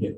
Yeah.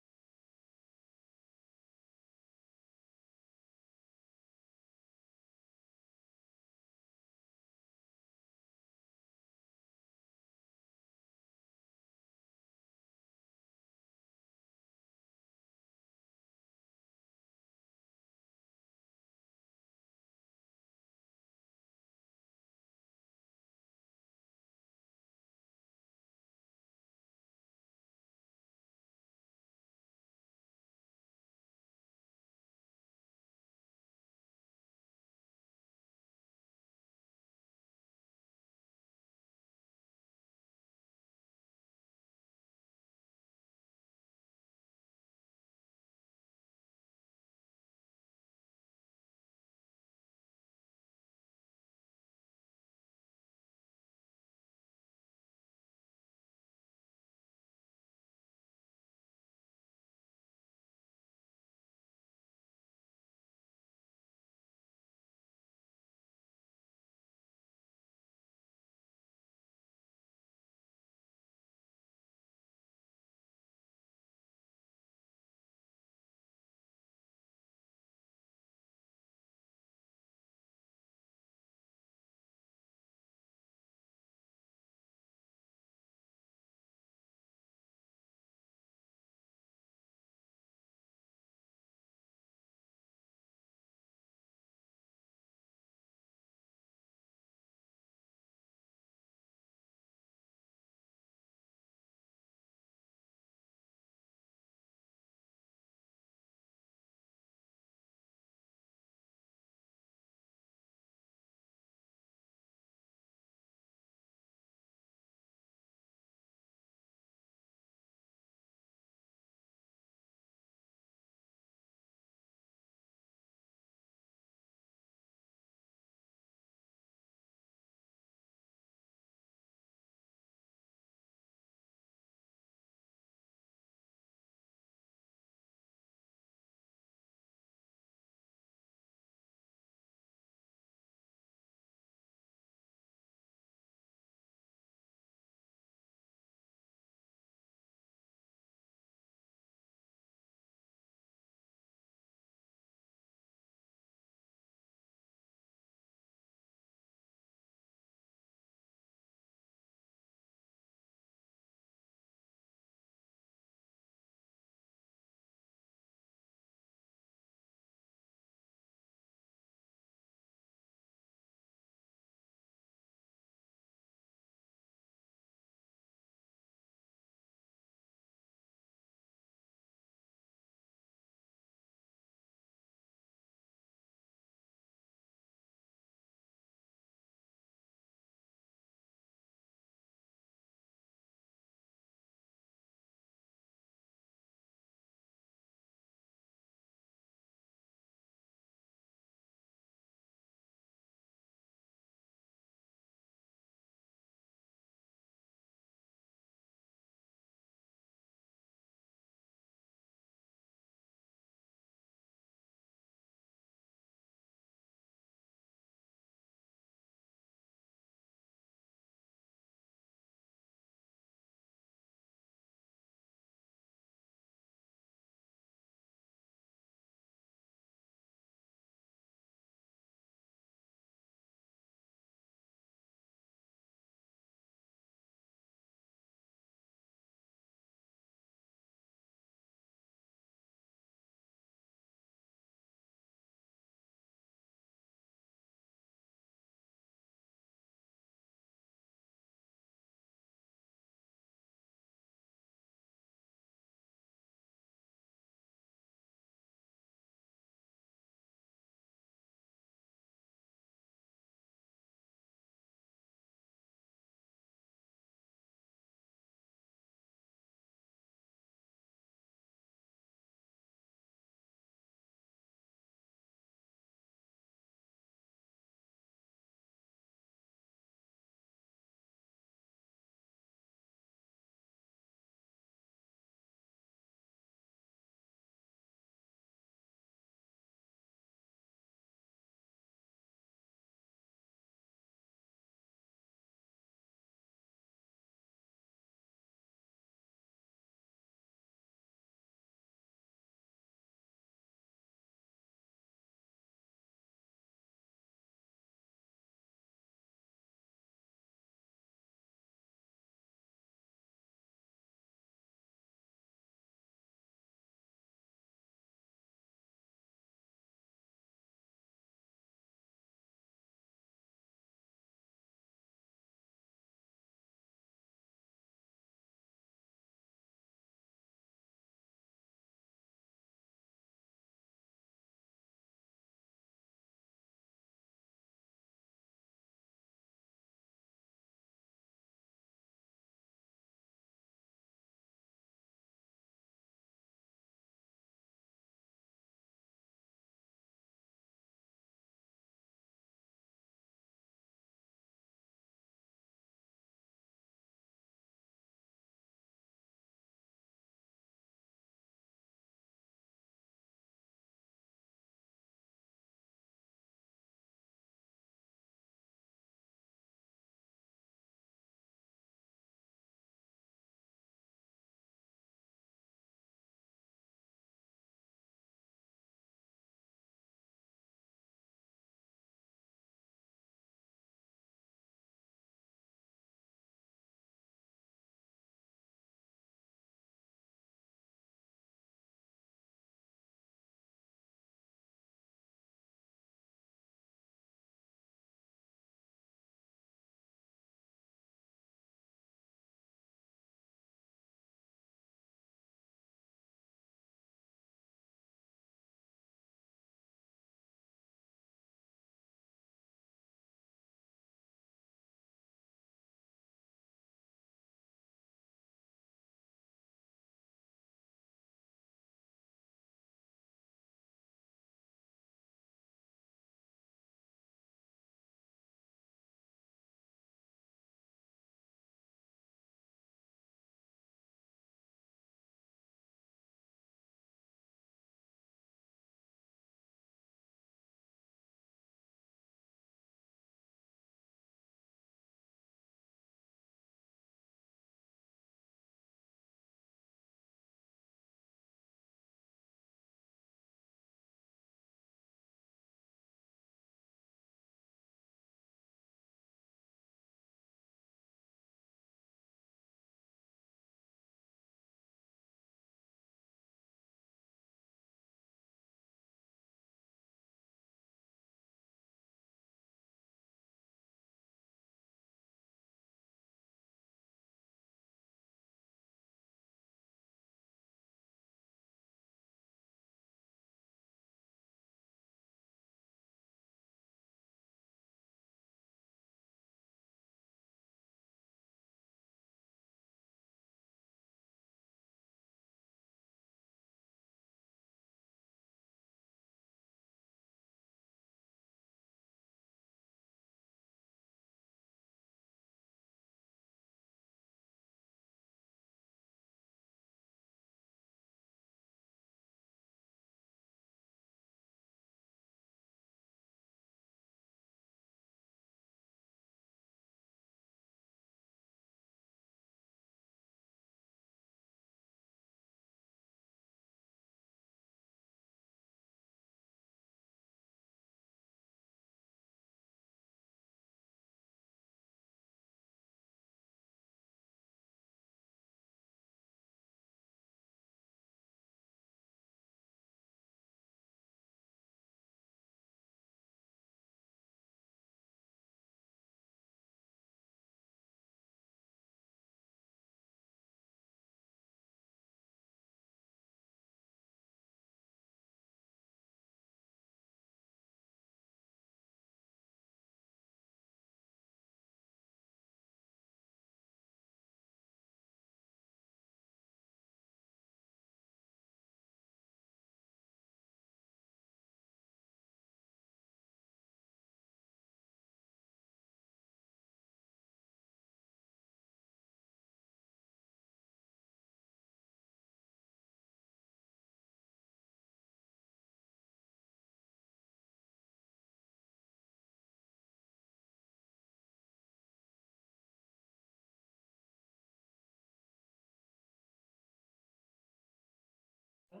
So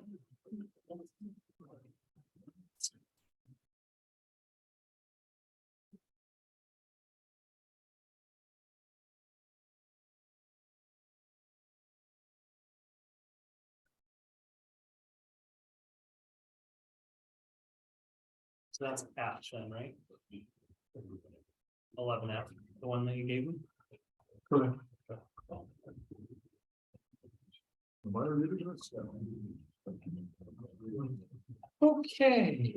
that's F then, right? 11F, the one that you gave me? Correct. Okay.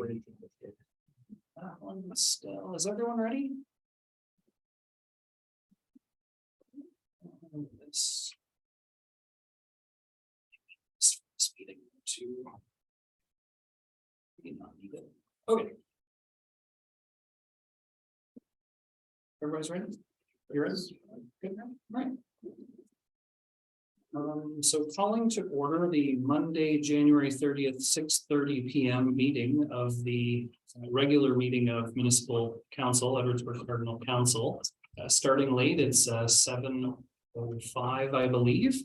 That one still, is everyone ready? This. Speeding to. Not needed. Okay. Everybody's ready? You're ready? Good, right. So calling to order the Monday, January 30th, 6:30 p.m. meeting of the regular meeting of Municipal Council, Edwardsburg Cardinal Council. Starting late, it's 7:05, I believe.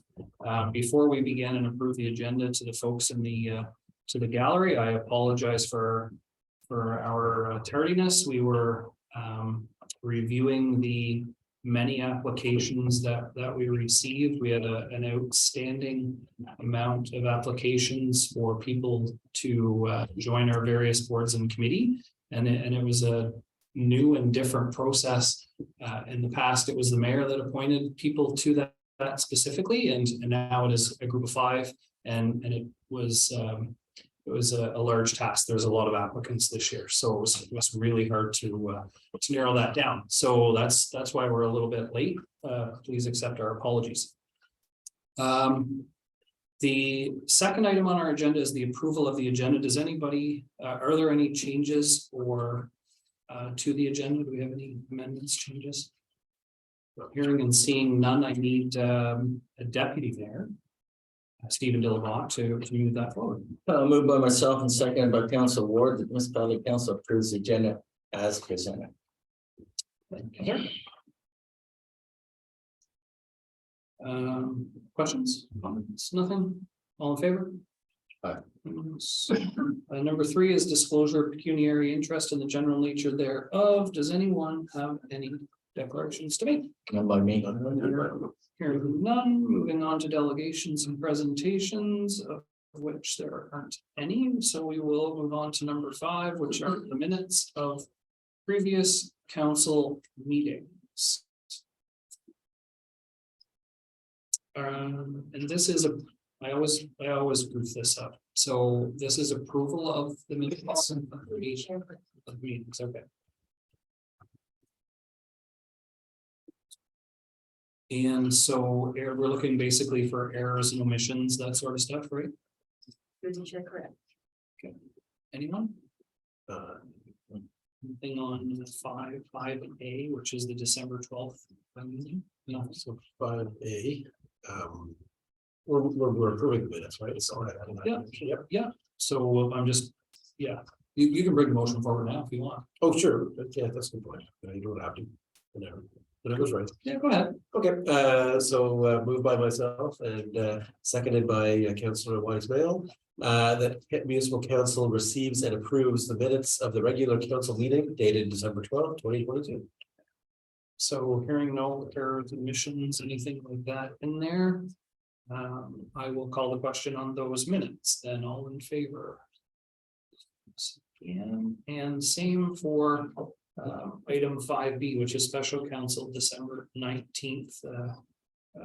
Before we begin and approve the agenda to the folks in the to the gallery, I apologize for our tardiness. We were reviewing the many applications that we received. We had an outstanding amount of applications for people to join our various boards and committee, and it was a new and different process. In the past, it was the mayor that appointed people to that specifically, and now it is a group of 5, and it was a large task. There's a lot of applicants this year, so it was really hard to narrow that down. So that's why we're a little bit late. Please accept our apologies. The second item on our agenda is the approval of the agenda. Does anybody, are there any changes or to the agenda? Do we have any amendments, changes? Hearing and seeing none, I need a deputy there. Stephen Dillabot to move that forward. Moved by myself and seconded by Council Ward that Municipality Council approves the agenda as presented. Questions, comments, nothing, all in favor? Aye. Number 3 is disclosure of pecuniary interest in the general nature thereof. Does anyone have any declarations to make? None by me. Hearing none, moving on to delegations and presentations, of which there aren't any. So we will move on to number 5, which are the minutes of previous council meetings. And this is I always proof this up. So this is approval of the minutes of meetings. Okay. And so we're looking basically for errors and omissions, that sort of stuff, right? Correct. Okay. Anyone? Anything on 5A, which is the December 12th meeting? No. So 5A, we're approving the minutes, right? It's all right. Yeah. So I'm just, you can bring the motion forward now if you want. Oh, sure. Yeah, that's a good point. You don't have to. Whatever's right. Yeah, go ahead. Okay, so moved by myself and seconded by Councillor Weismail, that Municipal Council receives and approves the minutes of the regular council meeting dated December 12th, 2022. So hearing no errors, omissions, anything like that in there, I will call the question on those minutes. Then all in favor. And same for item 5B, which is special council December 19th.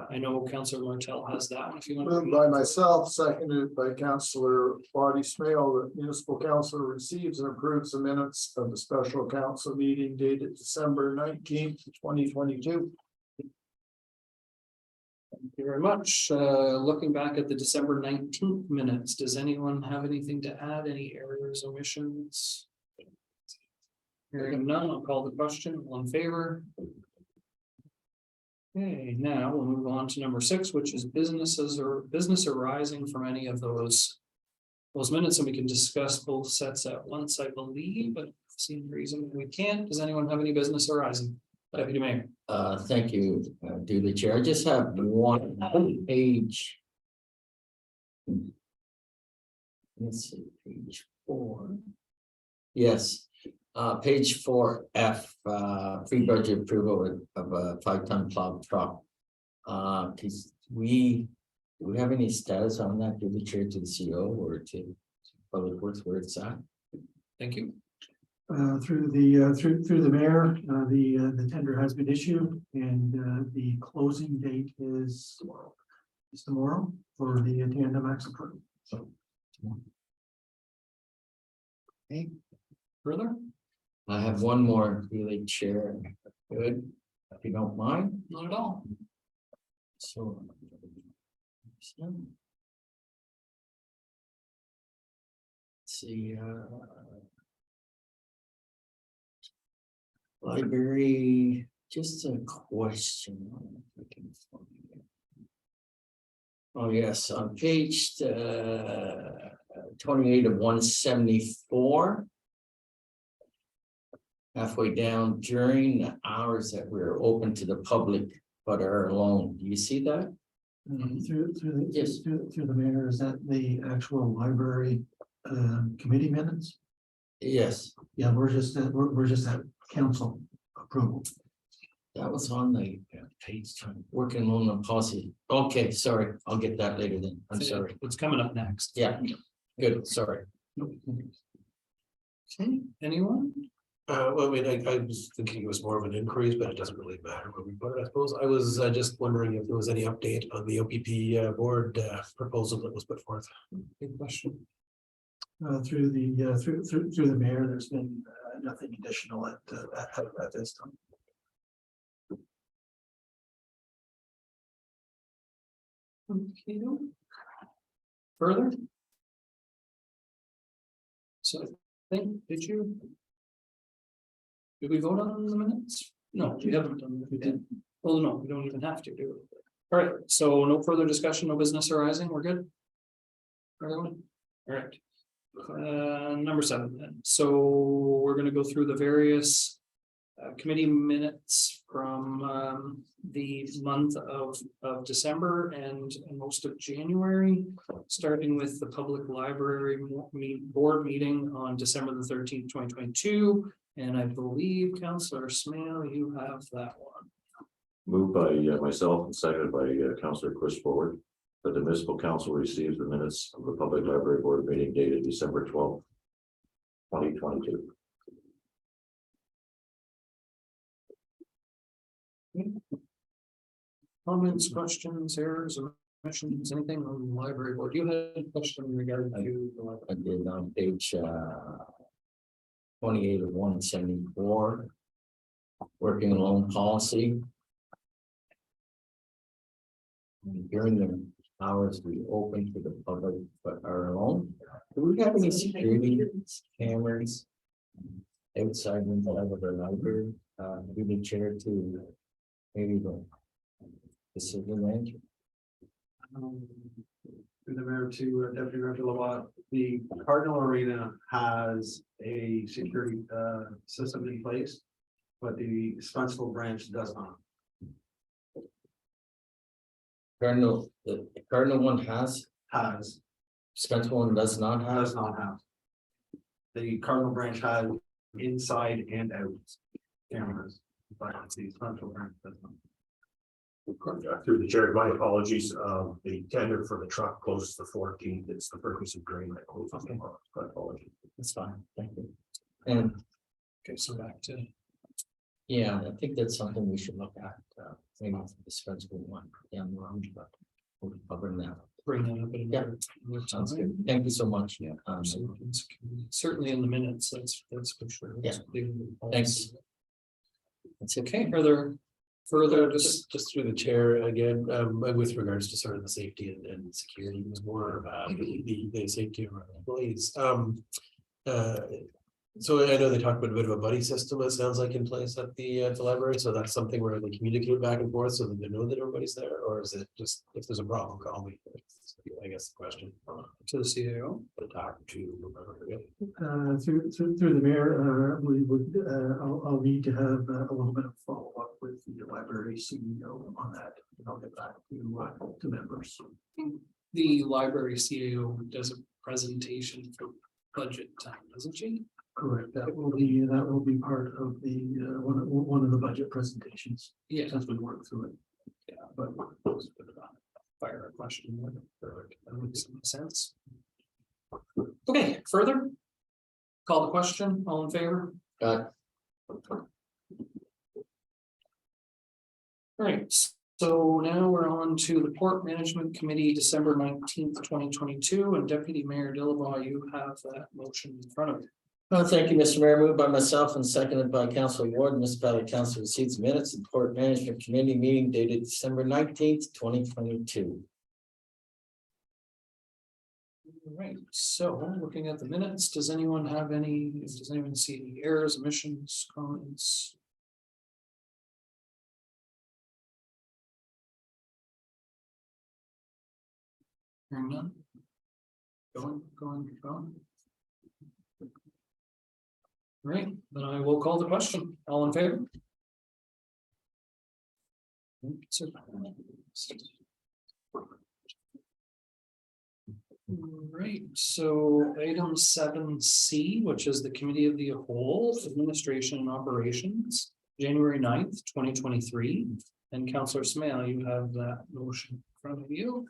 I know Councillor Martel has that one. If you want Moved by myself, seconded by Councillor Body Smail, that municipal council receives and approves the minutes of the special council meeting dated December 19th, 2022. Thank you very much. Looking back at the December 19th minutes, does anyone have anything to add? Any errors, omissions? Hearing none, I'll call the question. All in favor? Okay, now we'll move on to number 6, which is business arising from any of those minutes, and we can discuss both sets at once, I believe, but seems reason we can't. Does anyone have any business arising? Deputy Mayor. Thank you, through the chair. I just have one page Let's see, page 4. Yes, page 4F, pre-budget approval of a 5-ton plow truck. Cause do we have any status on that? Do we chair to the CEO or to Public Works where it's at? Thank you. Through the mayor, the tender has been issued and the closing date is tomorrow for the tandem axle truck. So Further? I have one more really chair. Good, if you don't mind. Not at all. So. See, library, just a question. Oh, yes, on page 28 of 174. Halfway down, during the hours that we're open to the public but are alone. Do you see that? Yes, through the mayor, is that the actual library committee minutes? Yes, Yeah, we're just at council approval. that was on the page, working on the policy. Okay, sorry, I'll get that later then. I'm sorry. What's coming up next? Yeah, good, sorry. Okay, anyone? Well, I mean, I was thinking it was more of an increase, but it doesn't really matter where we put it, I suppose. I was just wondering if there was any update on the OPP board proposal that was put forth. Good question. Through the mayor, there's been nothing additional at this time. Okay. Further? So I think, did we vote on the minutes? No, we haven't done that. We did. Well, no, we don't even have to do it. All right, so no further discussion, no business arising, we're good? Everyone? All right. Number 7 then. So we're gonna go through the various committee minutes from the month of December and most of January, starting with the public library board meeting on December the 13th, 2022. And I believe Councillor Smale, you have that one. Moved by myself and seconded by Councillor Chris Forward, that the municipal council receives the minutes of the public library board meeting dated December 12th, 2022. Comments, questions, errors, omissions, anything on the library board? You had a question regarding to the library. I did on page 28 of 174. Working alone policy. During the hours we open to the public but are alone. Do we have any security cameras outside when the library? We need chair to maybe the decision range. Through the mayor to Deputy Director Lawat, the Cardinal Arena has a security system in place, but the Spencerville branch does not. Cardinal, the Cardinal one has, Spencer one does not have. Does not have. The Cardinal branch has inside and out cameras, but the Spencerville branch does not. Through the chair, my apologies. The tender for the truck closes the 14th. It's the purpose of drain that closes tomorrow. My apologies. That's fine, thank you. And Okay, so back to, yeah, I think that's something we should look at, maybe the Spencerville one down the road, but we'll cover that. bring that up. in Yeah, another Sounds time. good. Thank you so much. Yeah, absolutely. Certainly in the minutes, that's for sure. Yeah. Thanks. That's Okay, okay. are there further, Just through the chair again, with regards to sort of the safety and security, was more the safety of our employees. So I know they talked about a bit of a buddy system, it sounds like, in place at the library, so that's something where they communicate back and forth so that they know that everybody's there, or is it just, if there's a problem, call me? I guess the question. to the CAO. To talk to whoever, yeah. Through the mayor, we would, I'll need to have a little bit of follow-up with the library CEO on that. And I'll get back to members. The library CAO does a presentation for budget time, doesn't she? Correct, that will be part of the, one of the budget presentations, Yeah. as we work through it. Yeah, but fire a question. That makes some sense. Okay, further? Call the question, all in favor? All right, so now we're on to the Port Management Committee, December 19th, 2022, and Deputy Mayor Dillabaugh, you have that motion in front of you. Thank you, Mr. Mayor. Moved by myself and seconded by Councilor Ward. Municipality Council receives minutes of Port Management Committee meeting dated December 19th, 2022. All right, so looking at the minutes, does anyone see any errors, omissions, comments? Hearing none. Going. All right, then I will call the question. All in favor? Right, so item 7C, which is the Committee of the Whole, Administration and Operations, January 9th, 2023. And Councillor Smale, you have that motion in front of you.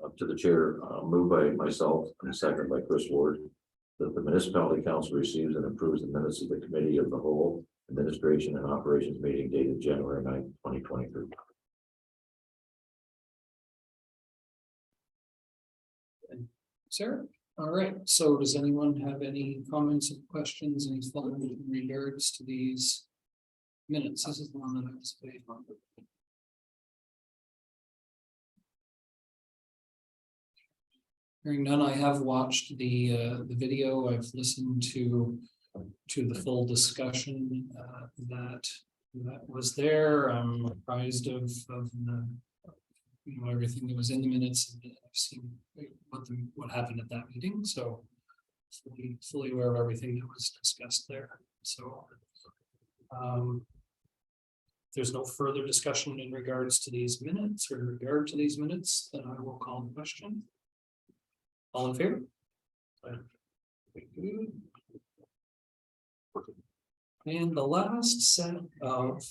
Up to the chair, moved by myself and seconded by Chris Ward, that the municipality council receives and approves the minutes of the committee of the whole administration and operations meeting dated January 9th, 2023. Sarah, all right, so does anyone have any comments and questions, any thoughts in regards to these minutes? This is the one that I was waiting on. Hearing none, I have watched the video. I've listened to the full discussion that was there. I'm apprised of the, everything that was in the minutes. And I've seen what happened at that meeting, so fully aware of everything that was discussed there. So there's no further discussion in regards to these minutes or in regard to these minutes, then I will call the question. All in favor? And the last set of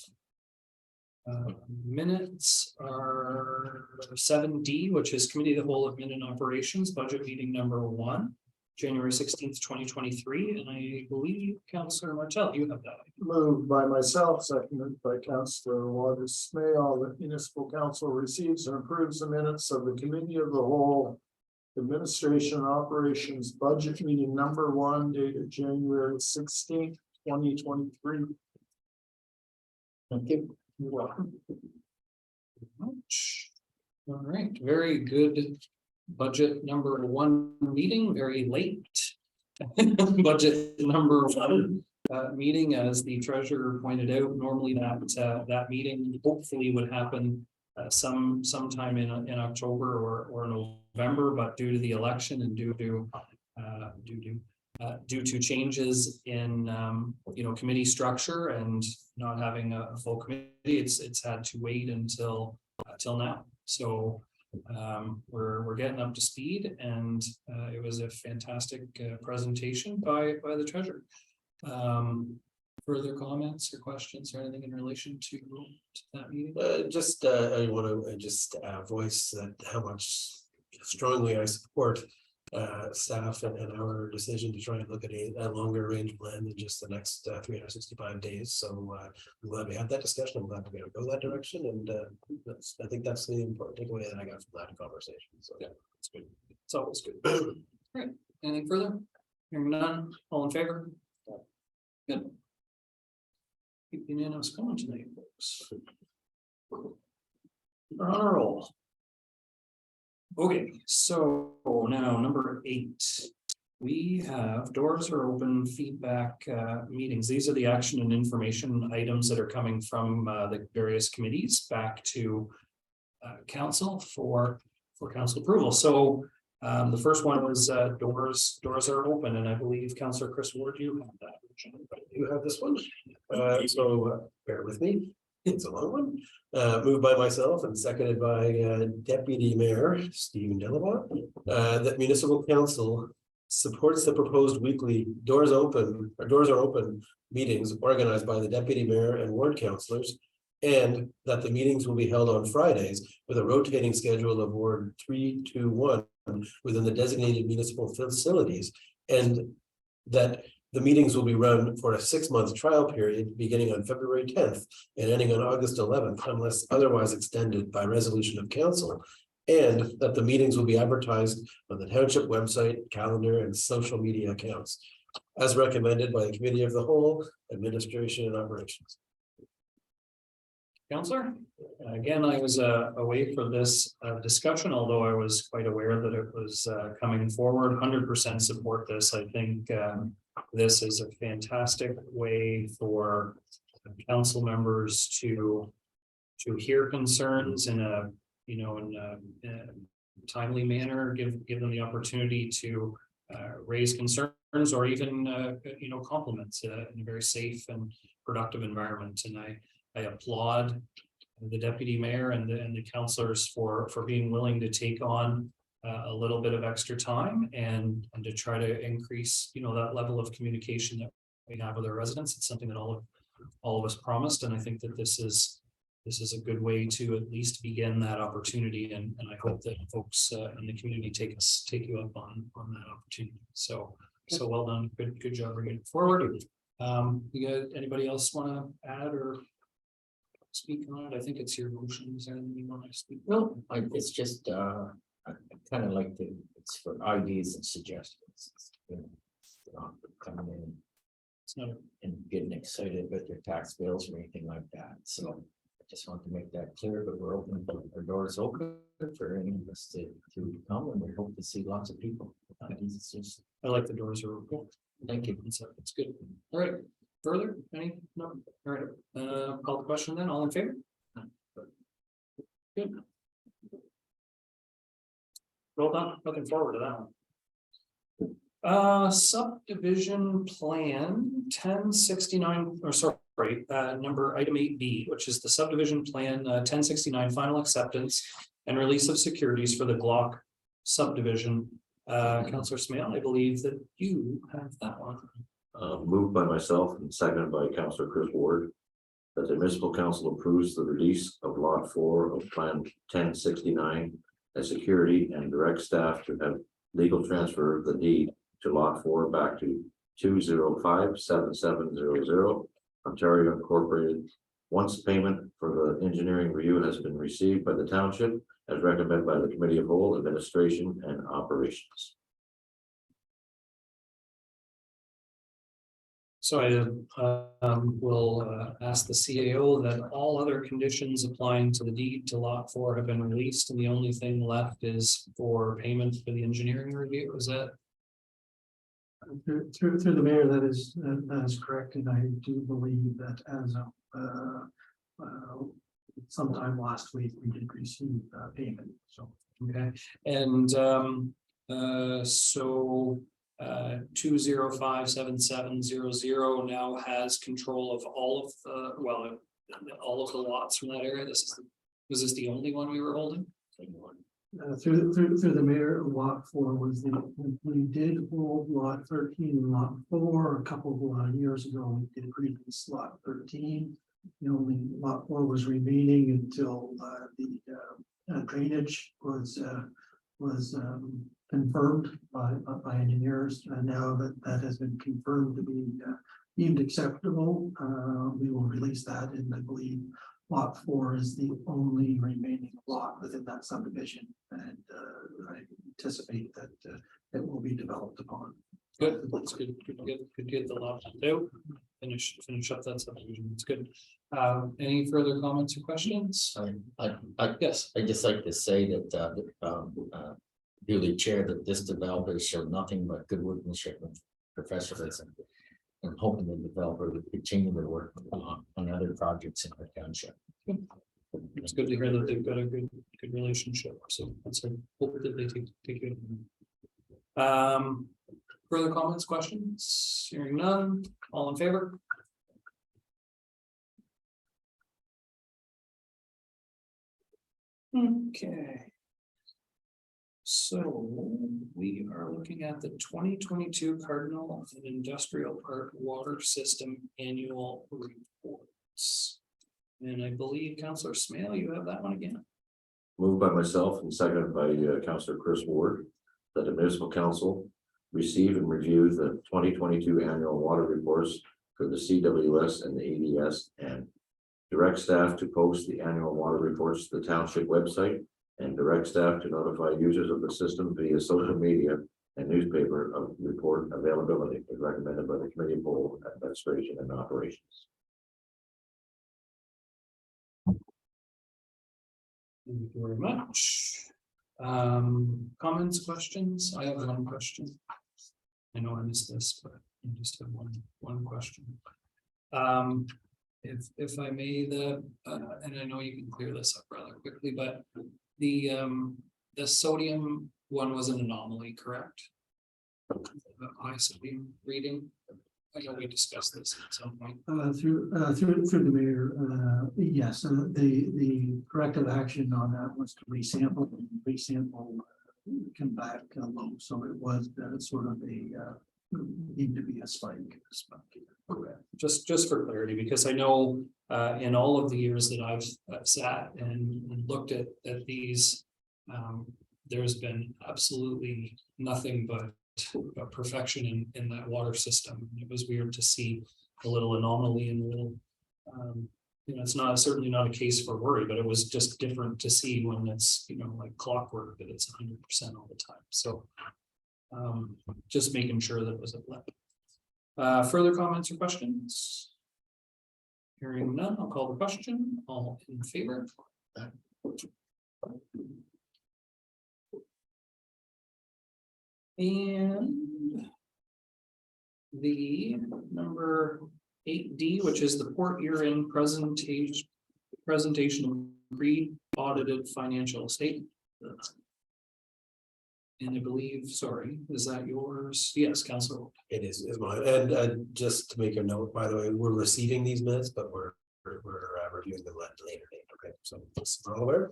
minutes are 7D, which is Committee of the Whole Admin and Operations, budget meeting number 1, January 16th, 2023. And I believe Councillor Martel, you have that. Moved by myself, seconded by Councillor Waters Smale, that municipal council receives and approves the minutes of the Committee of the Whole Administration and Operations Budget Meeting number 1 dated January 16th, 2023. Thank you. You're welcome. Much. All right, very good. Budget number 1 meeting, very late. Budget number 1 meeting, as the treasurer pointed out, normally that meeting hopefully would happen sometime in October or November, but due to the election and due to changes in committee structure and not having a full committee, it's had to wait until now. So we're getting up to speed, and it was a fantastic presentation by the treasurer. Further comments or questions or anything in relation to that meeting? I want to just voice that how much strongly I support staff and our decision to try and look at a longer range plan than just the next 365 days. So I'm glad we had that discussion. I'm glad we're going to go that direction, and I think that's the important takeaway that I got from that conversation. So yeah, it's good. It's always good. Great. Anything further? Hearing none, all in favor? Good. Keep unanimous going tonight, folks. We're on a roll. Okay, so now number 8. We have doors are open feedback meetings. These are the action and information items that are coming from the various committees back to council for council approval. So the first one was doors are open, and I believe Councillor Chris Ward, you have that. You have this one, so bear with me. It's a long one. Moved by myself and seconded by Deputy Mayor Stephen Dillabaugh. That municipal council supports the proposed weekly doors are open meetings organized by the deputy mayor and ward councillors. And that the meetings will be held on Fridays with a rotating schedule of Ward 321 within the designated municipal facilities. And that the meetings will be run for a 6-month trial period beginning on February 10th and ending on August 11th, unless otherwise extended by resolution of council. And that the meetings will be advertised on the township website, calendar, and social media accounts, as recommended by the Committee of the Whole, Administration and Operations. Counselor, again, I was away for this discussion, although I was quite aware that it was coming forward. 100% support this. I think this is a fantastic way for council members to hear concerns in a timely manner, give them the opportunity to raise concerns or even compliments in a very safe and productive environment. And I applaud the deputy mayor and the councillors for being willing to take on a little bit of extra time and to try to increase, that level of communication that we have with our residents. It's something that all of us promised, and I think that this is a good way to at least begin that opportunity. And I hope that folks in the community take you up on that opportunity. So well done. Good job bringing it forward. You got anybody else want to add or speak on it? I think it's your motion. Is there anything you want to speak? No, it's just, I kind of like it's for ideas and suggestions. Coming in It's not. and getting excited about their tax bills or anything like that, so. I just want to make that clear, but we're open, our doors open for any of us to come, and we hope to see lots of people. It's just, I like the doors are open. thank you. It's good. All right. Further? No. All right. Call the question then. All in favor? Good. Well done. Looking forward to that one. Subdivision plan 1069, or sorry, number item 8B, which is the subdivision plan 1069 final acceptance and release of securities for the Glock subdivision. Councillor Smale, I believe that you have that one. Moved by myself and seconded by Councillor Chris Ward. That the municipal council approves the release of lot 4 of plan 1069 as security and direct staff to have legal transfer of the deed to lot 4 back to 2057700 Ontario Incorporated. Once payment for the engineering review has been received by the township as recommended by the Committee of Whole, Administration and Operations. So I will ask the CAO that all other conditions applying to the deed to lot 4 have been released, and the only thing left is for payment for the engineering review. Is that? Through the mayor, that is correct, and I do believe that as of sometime last week, we did receive payment, so. Okay, and so 2057700 now has control of all of the lots from that area. Was this the only one we were holding? Through the mayor, lot 4 was we did hold lot 13 and lot 4 a couple of years ago. We did release lot 13. The only lot 4 was remaining until the drainage was confirmed by engineers. Now that has been confirmed to be deemed acceptable, we will release that, and I believe lot 4 is the only remaining lot within that subdivision, and I anticipate that it will be developed upon. Good, that's good. Could get the lot out. Finish up that subdivision. It's good. Any further comments or questions? Yes. I just like to say that duly chair that this developer showed nothing but good workmanship and professionalism. And hoping the developer would continue to work on other projects in our township. It's good to hear that they've got a good relationship. So that's a hope that they take it. Further comments, questions? Hearing none. All in favor? Okay. So we are looking at the 2022 Cardinal and Industrial Park Water System Annual Reports. And I believe Councillor Smale, you have that one again. Moved by myself and seconded by Councillor Chris Ward, that the municipal council receive and review the 2022 annual water reports for the CWS and the ADS, and direct staff to post the annual water reports to the township website, and direct staff to notify users of the system via social media and newspaper of report availability as recommended by the Committee of Whole Administration and Operations. Thank you very much. Comments, questions? I have one question. I know I missed this, but I just have one question. If I may, and I know you can clear this up rather quickly, but the sodium one was an anomaly, correct? The high sodium reading. I know we discussed this at some point. Through the mayor, yes, the corrective action on that was to resample, come back low, so it was sort of need to be a spike. Okay. Just for clarity, because I know in all of the years that I've sat and looked at these, there's been absolutely nothing but perfection in that water system. It was weird to see a little anomaly and a little, it's certainly not a case for worry, but it was just different to see when it's, like clockwork, that it's 100% all the time. So just making sure that it was a blip. Further comments or questions? Hearing none, I'll call the question. All in favor? And the number 8D, which is the port year-end presentation of audited financial statement. And I believe, sorry, is that yours? Yes, Councilor. It is mine, and just to make a note, by the way, we're receiving these minutes, but we're reviewing them at a later date, okay, so just so we're all aware.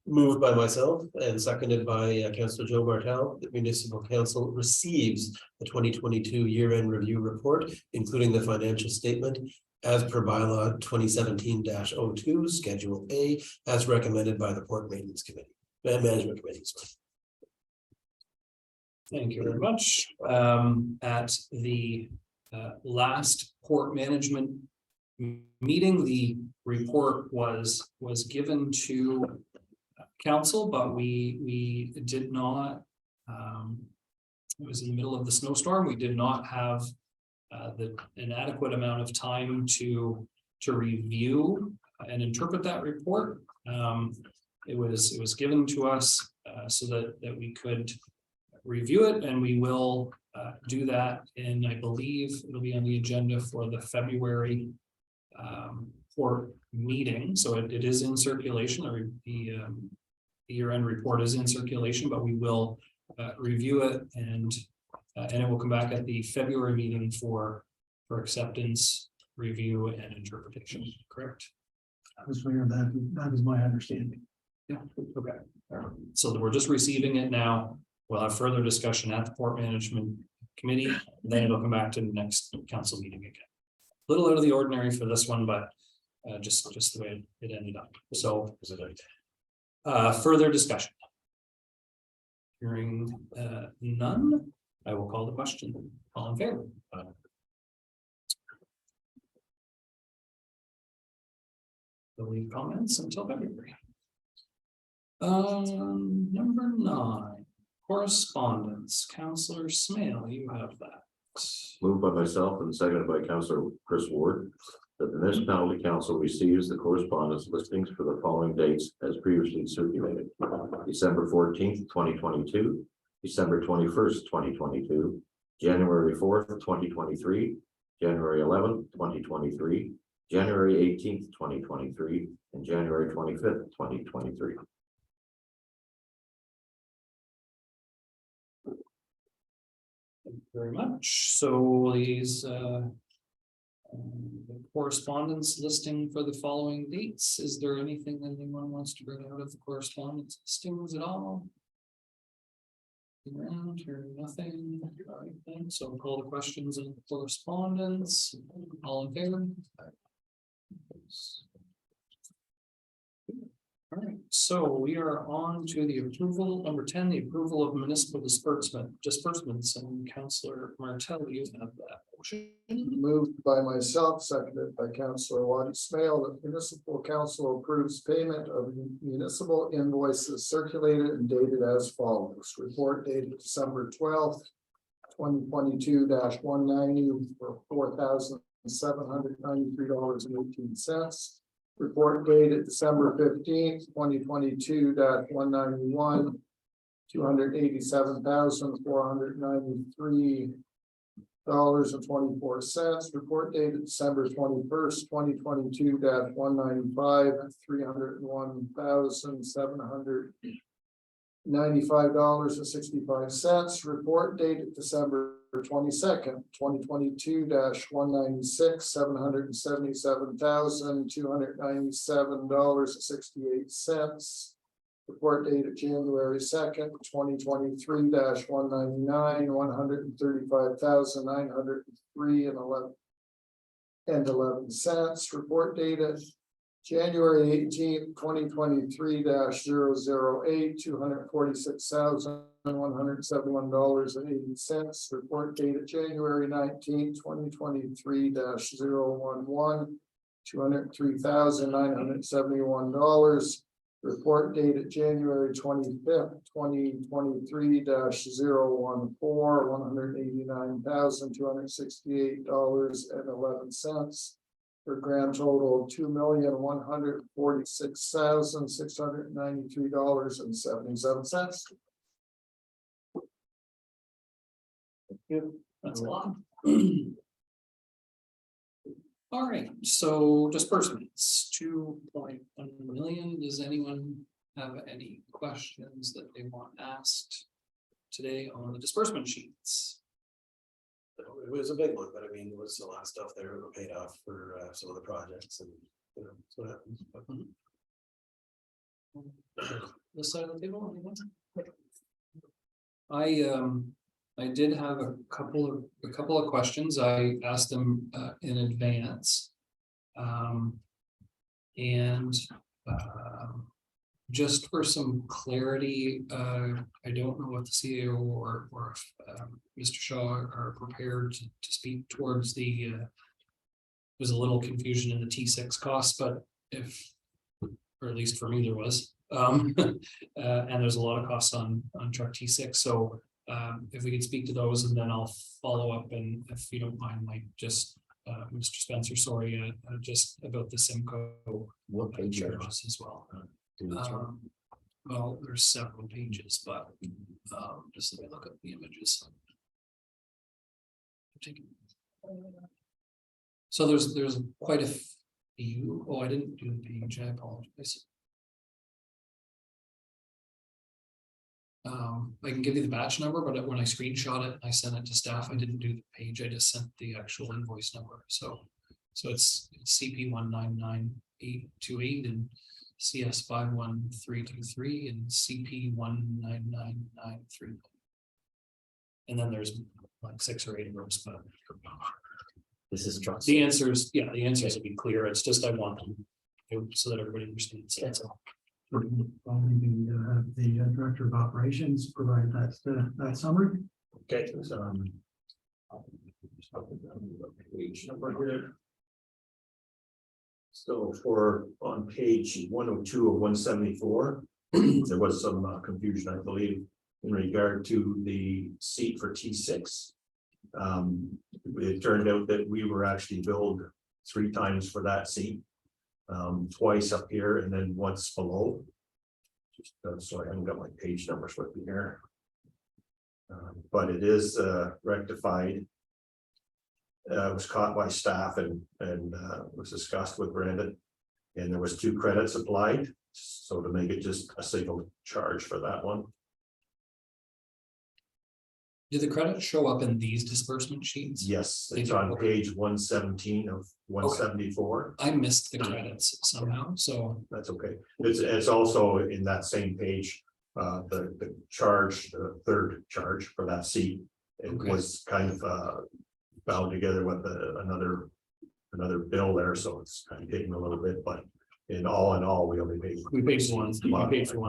Moved by myself and seconded by Councillor Joe Martel, the municipal council receives the 2022 year-end review report, including the financial statement as per bylaw 2017-02, Schedule A, as recommended by the Port Maintenance Committee, Management Committee. Sorry. Thank you very much. At the last port management meeting, the report was given to council, but we did not. It was in the middle of the snowstorm. We did not have an adequate amount of time to review and interpret that report. It was given to us so that we could review it, and we will do that. And I believe it'll be on the agenda for the February port meeting. So it is in circulation, or the year-end report is in circulation, but we will review it, and it will come back at the February meeting for acceptance, review, and interpretation. Correct? That is my understanding. Yeah. Okay. So we're just receiving it now. We'll have further discussion at the Port Management Committee, and then it'll come back to the next council meeting again. A little out of the ordinary for this one, but just the way it ended up. So further discussion. Hearing none, I will call the question. All in favor? We'll leave comments until February. Number 9. Correspondence. Councillor Smale, you have that. Moved by myself and seconded by Councillor Chris Ward, that the municipality council receives the correspondence listings for the following dates as previously circulated: December 14th, 2022, December 21st, 2022, January 4th, 2023, January 11th, 2023, January 18th, 2023, and January 25th, 2023. Thank you very much. So these The correspondence listing for the following dates. Is there anything that anyone wants to bring out of the correspondence listings at all? Around here, nothing. All right, then. So we'll call the questions and correspondence. All in favor? All right, so we are on to the approval, number 10, the approval of municipal disbursements, and Councillor Martel, you have that motion. Moved by myself, seconded by Councillor Waddy Smale, that municipal council approves payment of municipal invoices circulated and dated as follows. Report dated December 12th, 2022-190 for $4,793.18. Report dated December 15th, 2022-191, $287,493.24. Report dated December 21st, 2022-195, $301,795.65. Report dated December 22nd, 2022-196, $777,297.68. Report dated January 2nd, 2023-199, $135,903.11. Report dated January 18th, 2023-008, $246,171.80. Report dated January 19th, 2023-011, $203,971. Report dated January 25th, 2023-014, $189,268.11. For a grand total of $2,146,693.77. That's a lot. All right, so disbursements, 2.1 million. Does anyone have any questions that they want asked today on the disbursement sheets? It was a big one, but I mean, there was a lot of stuff there that were paid off for some of the projects and, you know, that's what happens. This side of the table? Anyone? I did have a couple of questions. I asked them in advance. Just for some clarity, I don't know what the CEO or Mr. Shaw are prepared to speak towards the. There's a little confusion in the T6 costs, but or at least for me there was, and there's a lot of costs on truck T6. So if we could speak to those, and then I'll follow up, and if you don't mind, like just Mr. Spencer, sorry, just about the Simcoe What page are you on? charges as well. Do we check? Well, there's several pages, but just let me look at the images. So there's quite a few. Oh, I didn't do the page. I apologize. I can give you the batch number, but when I screenshot it, I sent it to staff. I didn't do the page. I just sent the actual invoice number. So it's CP 199828 and CS 51323 and CP 19993. And then there's like 6 or 8 of those, but This is trucks. the answers will be clear. It's just I want them so that everybody understands. That's all. Probably have the director of operations provide that summary. Okay, Page number here. So for on page 102 of 174, there was some confusion, I believe, in regard to the seat for T6. It turned out that we were actually billed 3 times for that seat, twice up here and then once below. Just so I haven't got my page numbers with me here. But it is rectified. It was caught by staff and was discussed with Brandon, and there was 2 credits applied, so to make it just a single charge for that one. Do the credits show up in these disbursement sheets? Yes, They it's do, on okay. page 117 of 174. I missed the credits somehow, so, That's okay. It's also in that same page, the charge, the third charge for that seat. It Okay. was kind of bound together with another bill there, so it's kind of taking a little bit, but in all, we only paid. we paid for one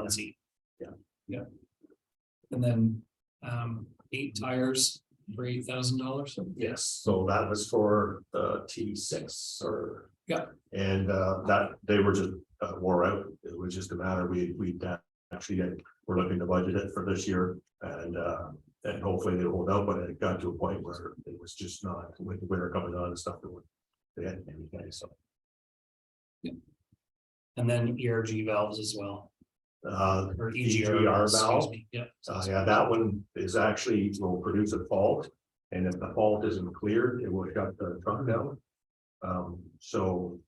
seat. Yeah. Yeah. And then, 8 tires for $8,000. Yes, so that was for the T6 or. Yeah. And that they were just wore out. It was just a matter, we actually we're looking to budget it for this year and hopefully they hold out, but it got to a point where it was just not with the winter coming on and stuff. They hadn't anything, so. And then ERG valves as well, or EGR EGR valves, excuse valve. me, yeah. Yeah, that one is actually will produce a fault, and if the fault isn't cleared, it will shut the truck down. So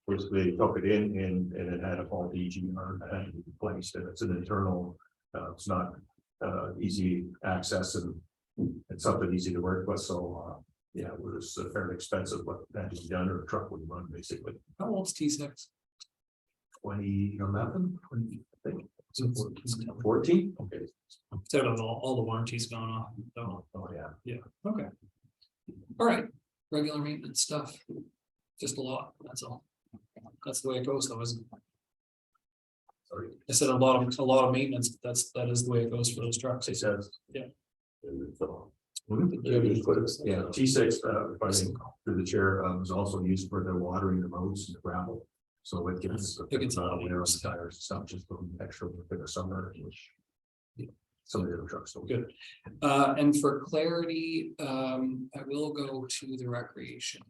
they took it in and it had a faulty EGR that had to be replaced, and it's an internal, it's not easy access and it's something easy to work with, so yeah, it was fairly expensive, but that is done or a truck would run basically. How old's T6? 2011, I think. So 14? Okay. instead of all the warranties gone off, so, Oh, yeah. yeah, okay. All right, regular maintenance stuff, just a lot, that's all. That's the way it goes, though, isn't it? Sorry. I said a lot of maintenance, that is the way it goes for those trucks. It says. Yeah. Yeah. T6, if I think through the chair, was also used for the watering the roads and the gravel. So it gets. It gets a lot of wear on use. the tires and stuff, just put extra for the summer, which. Some of the other trucks don't. Good. And for clarity, I will go to the recreation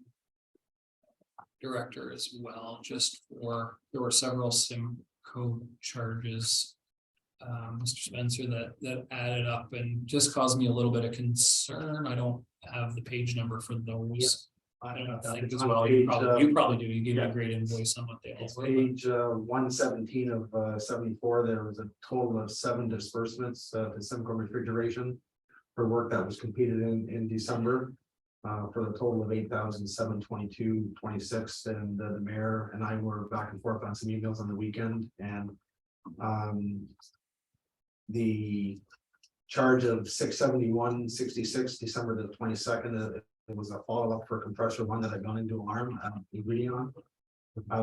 director as well, just for, there were several Simcoe charges. Mr. Spencer, that added up and just caused me a little bit of concern. I don't have the page number for those. I don't think as well. You probably do. You gave me a great invoice on what they all It's were. page 117 of 74. There was a total of 7 disbursements to Simcoe Refrigeration for work that was completed in December. For the total of $8,722.26, and the mayor and I were back and forth on some emails on the weekend, and the charge of $671.66 December the 22nd. It was a follow-up for compressor one that had gone into alarm. Reading on.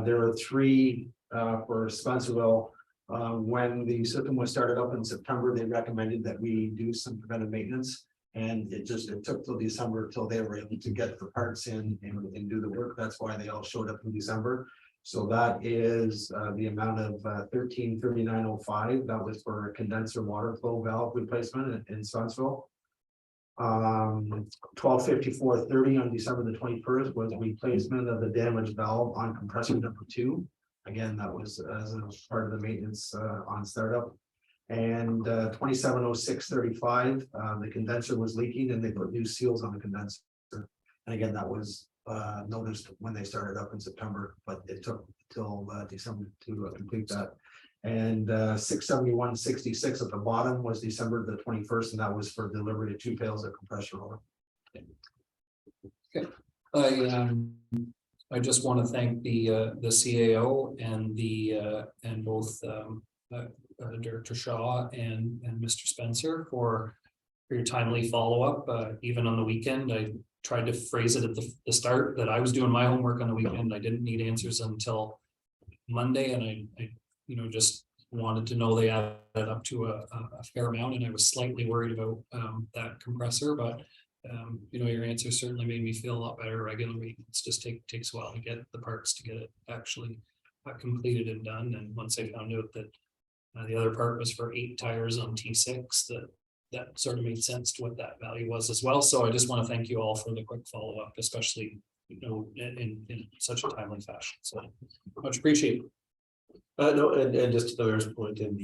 There are 3 for Spencerville. When the system was started up in September, they recommended that we do some preventive maintenance. And it took till December till they were able to get the parts in and do the work. That's why they all showed up in December. So that is the amount of $1339.05. That was for a condenser water flow valve replacement in Spencerville. $1254.30 on December the 21st was replacement of the damaged valve on compressor number 2. Again, that was as a part of the maintenance on startup. And $2706.35, the condenser was leaking and they put new seals on the condenser. And again, that was noticed when they started up in September, but it took till December to complete that. And $671.66 at the bottom was December the 21st, and that was for delivery of 2 pails of compressor oil. I just want to thank the CAO and and both Director Shaw and Mr. Spencer for your timely follow-up, even on the weekend. I tried to phrase it at the start that I was doing my homework on the weekend. I didn't need answers until Monday, and I just wanted to know they added up to a fair amount, and I was slightly worried about that compressor, but your answer certainly made me feel a lot better. Regular maintenance just takes a while to get the parts to get it actually completed and done. And once I found out that the other part was for 8 tires on T6, that sort of made sense to what that value was as well. So I just want to thank you all for the quick follow-up, especially in such a timely fashion. So much appreciated. No, and just to the mayor's point in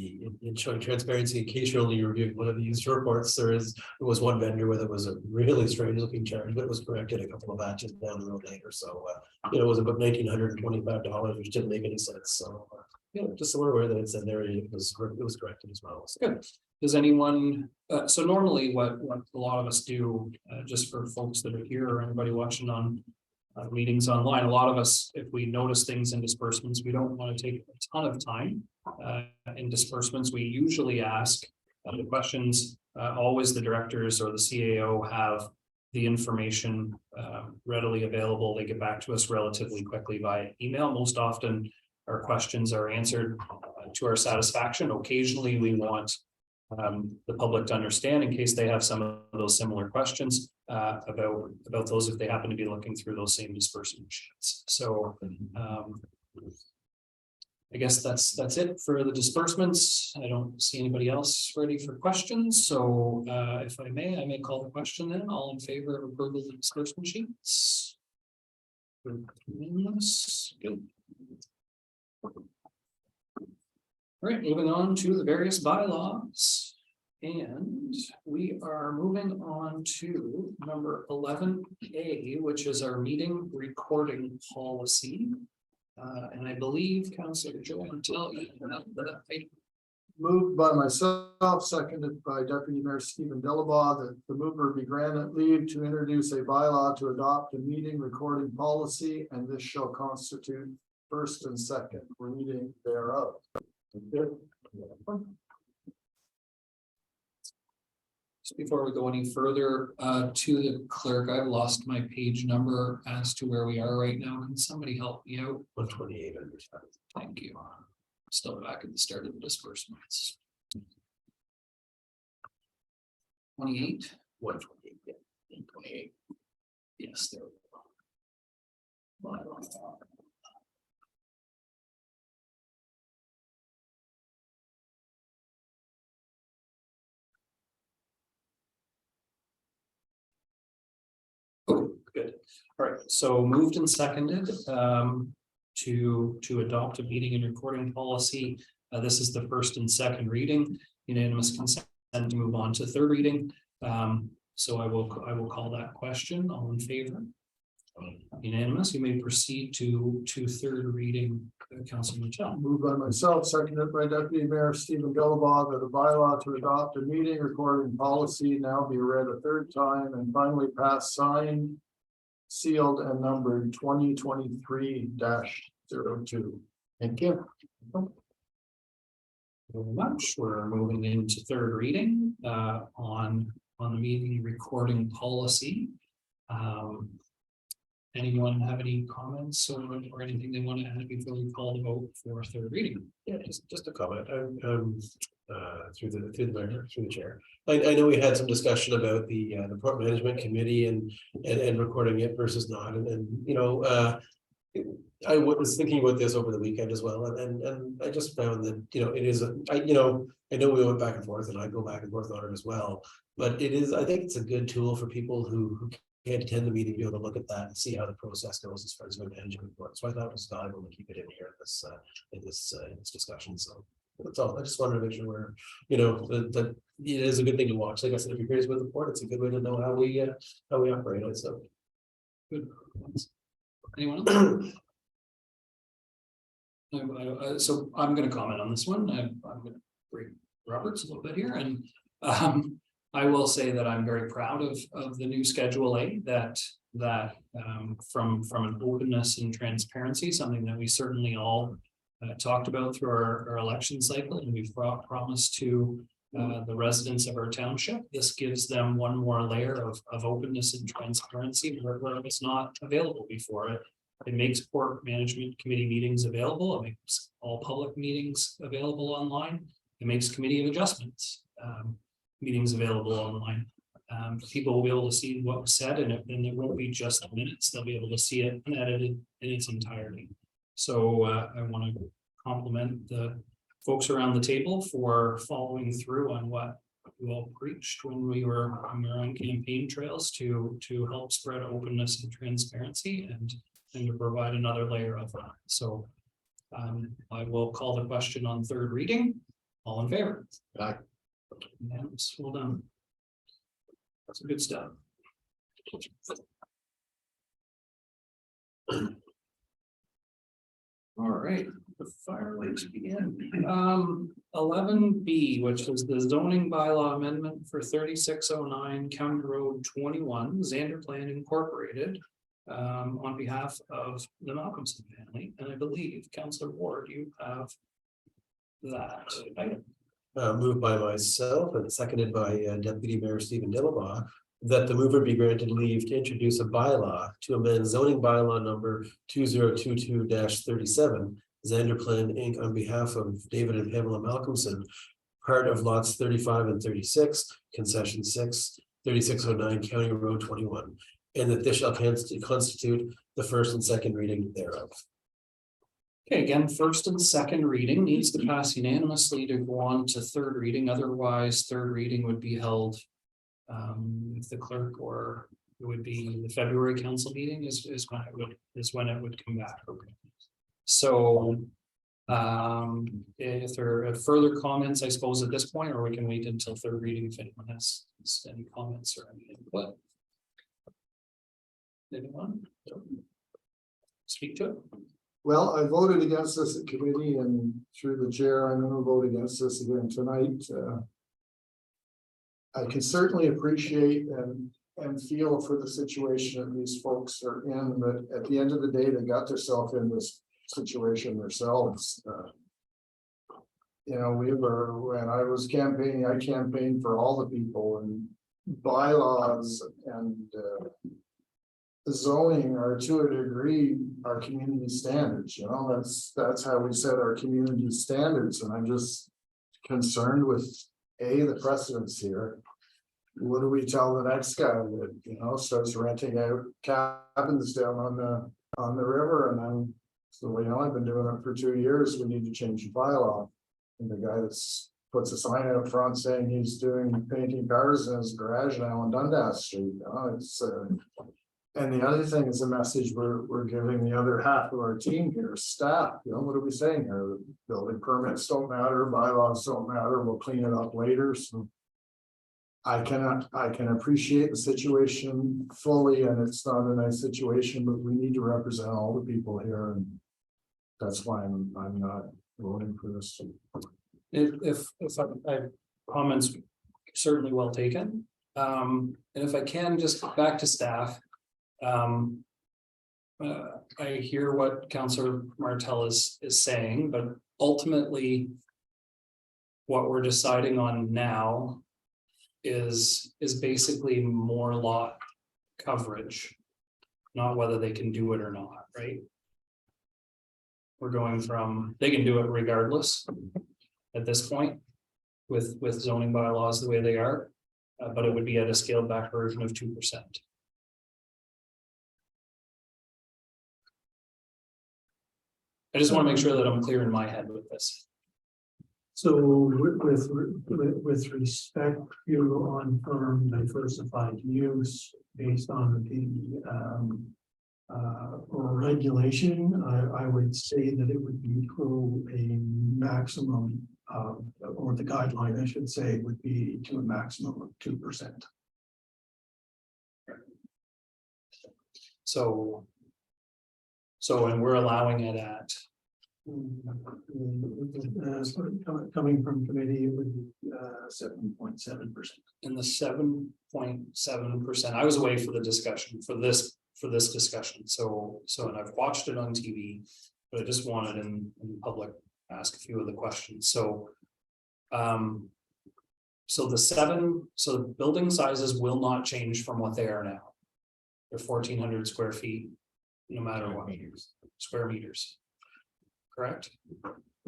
showing transparency, occasionally you reviewing one of these reports, there was one vendor where there was a really strange looking charge, but it was corrected a couple of batches down the road later. So it was about $1,925, which didn't make any sense. So Yeah, just so we're aware that it's in there, it was corrected as well. So. Good. Does anyone, so normally what a lot of us do, just for folks that are here or anybody watching on meetings online, a lot of us, if we notice things in disbursements, we don't want to take a ton of time in disbursements. We usually ask the questions, always the directors or the CAO have the information readily available. They get back to us relatively quickly via email. Most often our questions are answered to our satisfaction. Occasionally we want the public to understand in case they have some of those similar questions about those if they happen to be looking through those same disbursement sheets. So I guess that's it for the disbursements. I don't see anybody else ready for questions. So if I may call the question then. All in favor of approval of the disbursement sheets? Good. All right, moving on to the various bylaws. And we are moving on to number 11A, which is our meeting recording policy. And I believe Councillor Joe Until Moved by myself, seconded by Deputy Mayor Stephen Delabaugh, that the mover be granted leave to introduce a bylaw to adopt a meeting recording policy, and this shall constitute first and second reading thereof. Just before we go any further to the clerk, I've lost my page number as to where we are right now. Can somebody help me out? 128. Thank you. Still back at the start of the disbursements. 28. 128. Yeah. 28. Yes, there we go. Oh, good. All right, so moved and seconded to adopt a meeting and recording policy. This is the first and second reading. Unanimous consent to move on to third reading. So I will call that question. All in favor? Unanimous. You may proceed to third reading, Councilor Mitchell. Moved by myself, seconded by Deputy Mayor Stephen Delabaugh, that a bylaw to adopt a meeting recording policy now be read a third time and finally passed, signed, sealed, and numbered 2023-02. Thank you. Very much. We're moving into third reading on the meeting recording policy. Anyone have any comments or anything they want to add before we call the vote for third reading? Yeah, just a comment. Through the chair. I know we had some discussion about the port management committee and recording it versus not, and you know, I was thinking about this over the weekend as well, and I just found that, you know, it is I know we went back and forth, and I go back and forth on it as well, but it is, I think it's a good tool for people who can't attend the meeting, be able to look at that and see how the process goes as far as the management works. So I thought it was valuable to keep it in here in this discussion. So that's all. I just wanted to make sure we're, you know, that it is a good thing to watch. Like I said, if you're curious about the port, it's a good way to know how we operate it. So Good. Anyone else? So I'm going to comment on this one. I'm going to bring Roberts a little bit here, and I will say that I'm very proud of the new Schedule A that from an openness and transparency, something that we certainly all talked about through our election cycle, and we've promised to the residents of our township. This gives them one more layer of openness and transparency where it was not available before. It makes port management committee meetings available. It makes all public meetings available online. It makes committee of adjustments meetings available online. People will be able to see what was said, and it won't be just minutes. They'll be able to see it unedited in its entirety. So I want to compliment the folks around the table for following through on what we all preached when we were on campaign trails to help spread openness and transparency and to provide another layer of that. So I will call the question on third reading. All in favor? Aye. Unanimous. Well done. That's a good stuff. All right, the fireworks begin. 11B, which is the zoning bylaw amendment for 3609 County Road 21, Xander Plan Incorporated. On behalf of the Malcolmson family, and I believe Councillor Ward, you have that item. Moved by myself and seconded by Deputy Mayor Stephen Dillabah, that the mover be granted leave to introduce a bylaw to amend zoning bylaw number 2022-37, Xander Plan Inc. on behalf of David and Pamela Malcolmson, part of lots 35 and 36, concession 6, 3609 County Road 21, and that this shall constitute the first and second reading thereof. Okay, again, first and second reading needs to pass unanimously to go on to third reading, otherwise third reading would be held. With the clerk, or it would be the February council meeting is when it would come back. Okay. So. If there are further comments, I suppose at this point, or we can wait until third reading if anyone has any comments or anything, but. Anyone? Speak to it. Well, I voted against this at committee and through the chair, I'm gonna vote against this again tonight. I can certainly appreciate and feel for the situation that these folks are in, but at the end of the day, they got themselves in this situation themselves. You know, when I was campaigning, I campaigned for all the people, and bylaws and zoning are to a degree our community standards, you know, that's how we set our community standards, and I'm just concerned with the precedence here. What do we tell the next guy that, you know, starts renting out cabins down on the river, and then, so, you know, I've been doing it for 2 years, we need to change the bylaw. And the guy that's puts a sign out front saying he's doing painting cars in his garage now on Dundas Street, you know, it's and the other thing is a message we're giving the other half of our team here, staff, you know, what are we saying here? Building permits don't matter, bylaws don't matter, we'll clean it up later, so. I can appreciate the situation fully, and it's not a nice situation, but we need to represent all the people here, and that's why I'm not voting for this. If I have comments, certainly well taken. And if I can just back to staff. I hear what Councillor Martel is saying, but ultimately. What we're deciding on now is basically more lot coverage. Not whether they can do it or not, right? We're going from, they can do it regardless at this point with zoning bylaws the way they are, but it would be at a scaled back version of 2%. I just want to make sure that I'm clear in my head with this. So with respect to on firm diversified use based on the regulation, I would say that it would be through a maximum or the guideline, I should say, would be to a maximum of 2%. So and we're allowing it at. Coming from committee, it would be 7.7%. In the 7.7%. I was away for the discussion for this discussion. So and I've watched it on TV, but I just wanted in public ask a few of the questions. So the building sizes will not change from what they are now. They're 1,400 square feet, no matter what. Square meters. Correct?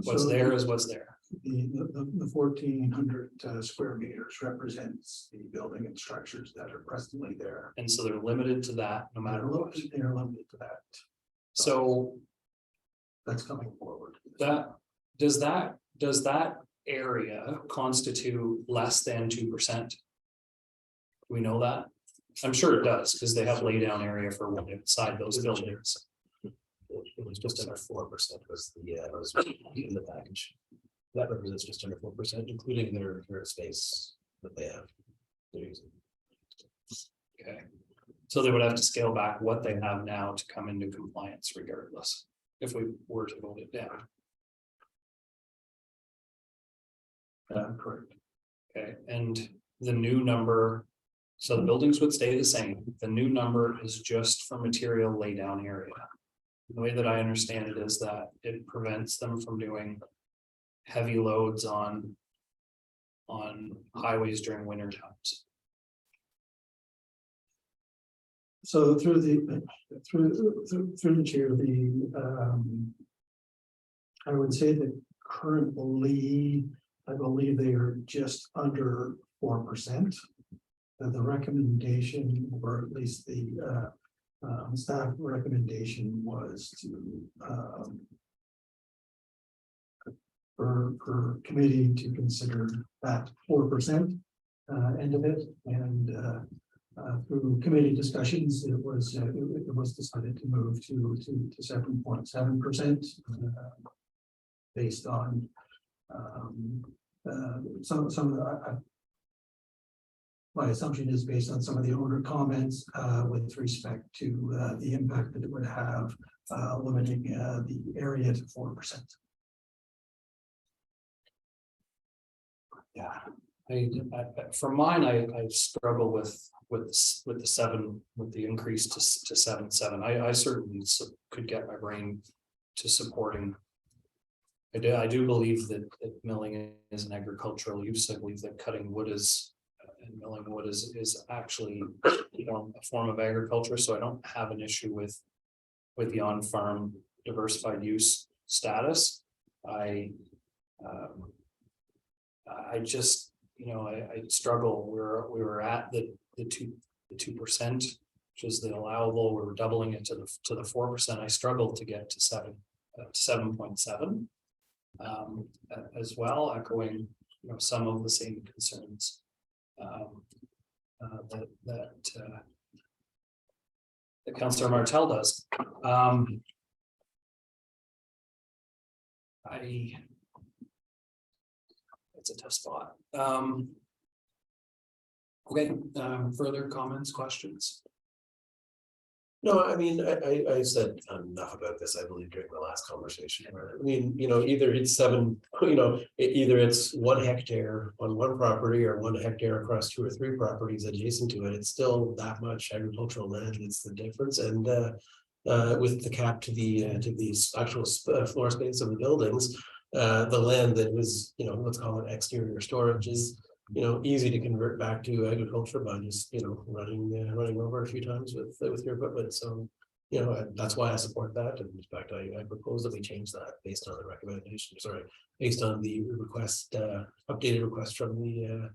What's there is what's there. The 1,400 square meters represents the building and structures that are presently there. And so they're limited to that no matter what. They're limited to that. So That's coming forward. does that area constitute less than 2%? We know that. I'm sure it does, because they have lay down area for one inside those buildings. It was just under 4% was in the package. That represents just under 4%, including their space that they have. They're using. Okay. So they would have to scale back what they have now to come into compliance regardless. if we were to vote it down. Correct. Okay, and the new number, so the buildings would stay the same. The new number is just for material laydown area. The way that I understand it is that it prevents them from doing heavy loads on highways during winter times. So through the chair, I would say that currently, I believe they are just under 4%. The recommendation, or at least the staff recommendation, was to for committee to consider that 4% end of it, and through committee discussions, it was decided to move to 7.7% based on some of the. My assumption is based on some of the owner comments with respect to the impact that it would have limiting the area to 4%. Yeah, for mine, I struggle with the 7, with the increase to 7.7. I certainly could get my brain to supporting. I do believe that milling is an agricultural use. I believe that cutting wood is and milling wood is actually a form of agriculture. So I don't have an issue with the on-farm diversified use status. I just, I struggle where we were at the 2%, which is the allowable. We were doubling it to the 4%. I struggled to get to 7.7 as well, echoing some of the same concerns that Councillor Martel does. It's a tough spot. Okay, further comments, questions? No, I mean, I said enough about this, I believe, during the last conversation. I mean, either it's 7, either it's 1 hectare on one property or 1 hectare across 2 or 3 properties adjacent to it. It's still that much agricultural land. It's the difference. And with the cap to the actual floor space of the buildings, the land that was, let's call it exterior storage is, easy to convert back to agriculture by just, running over a few times with your equipment. So, that's why I support that. And in fact, I propose that we change that based on the recommendation, based on the request, updated request from the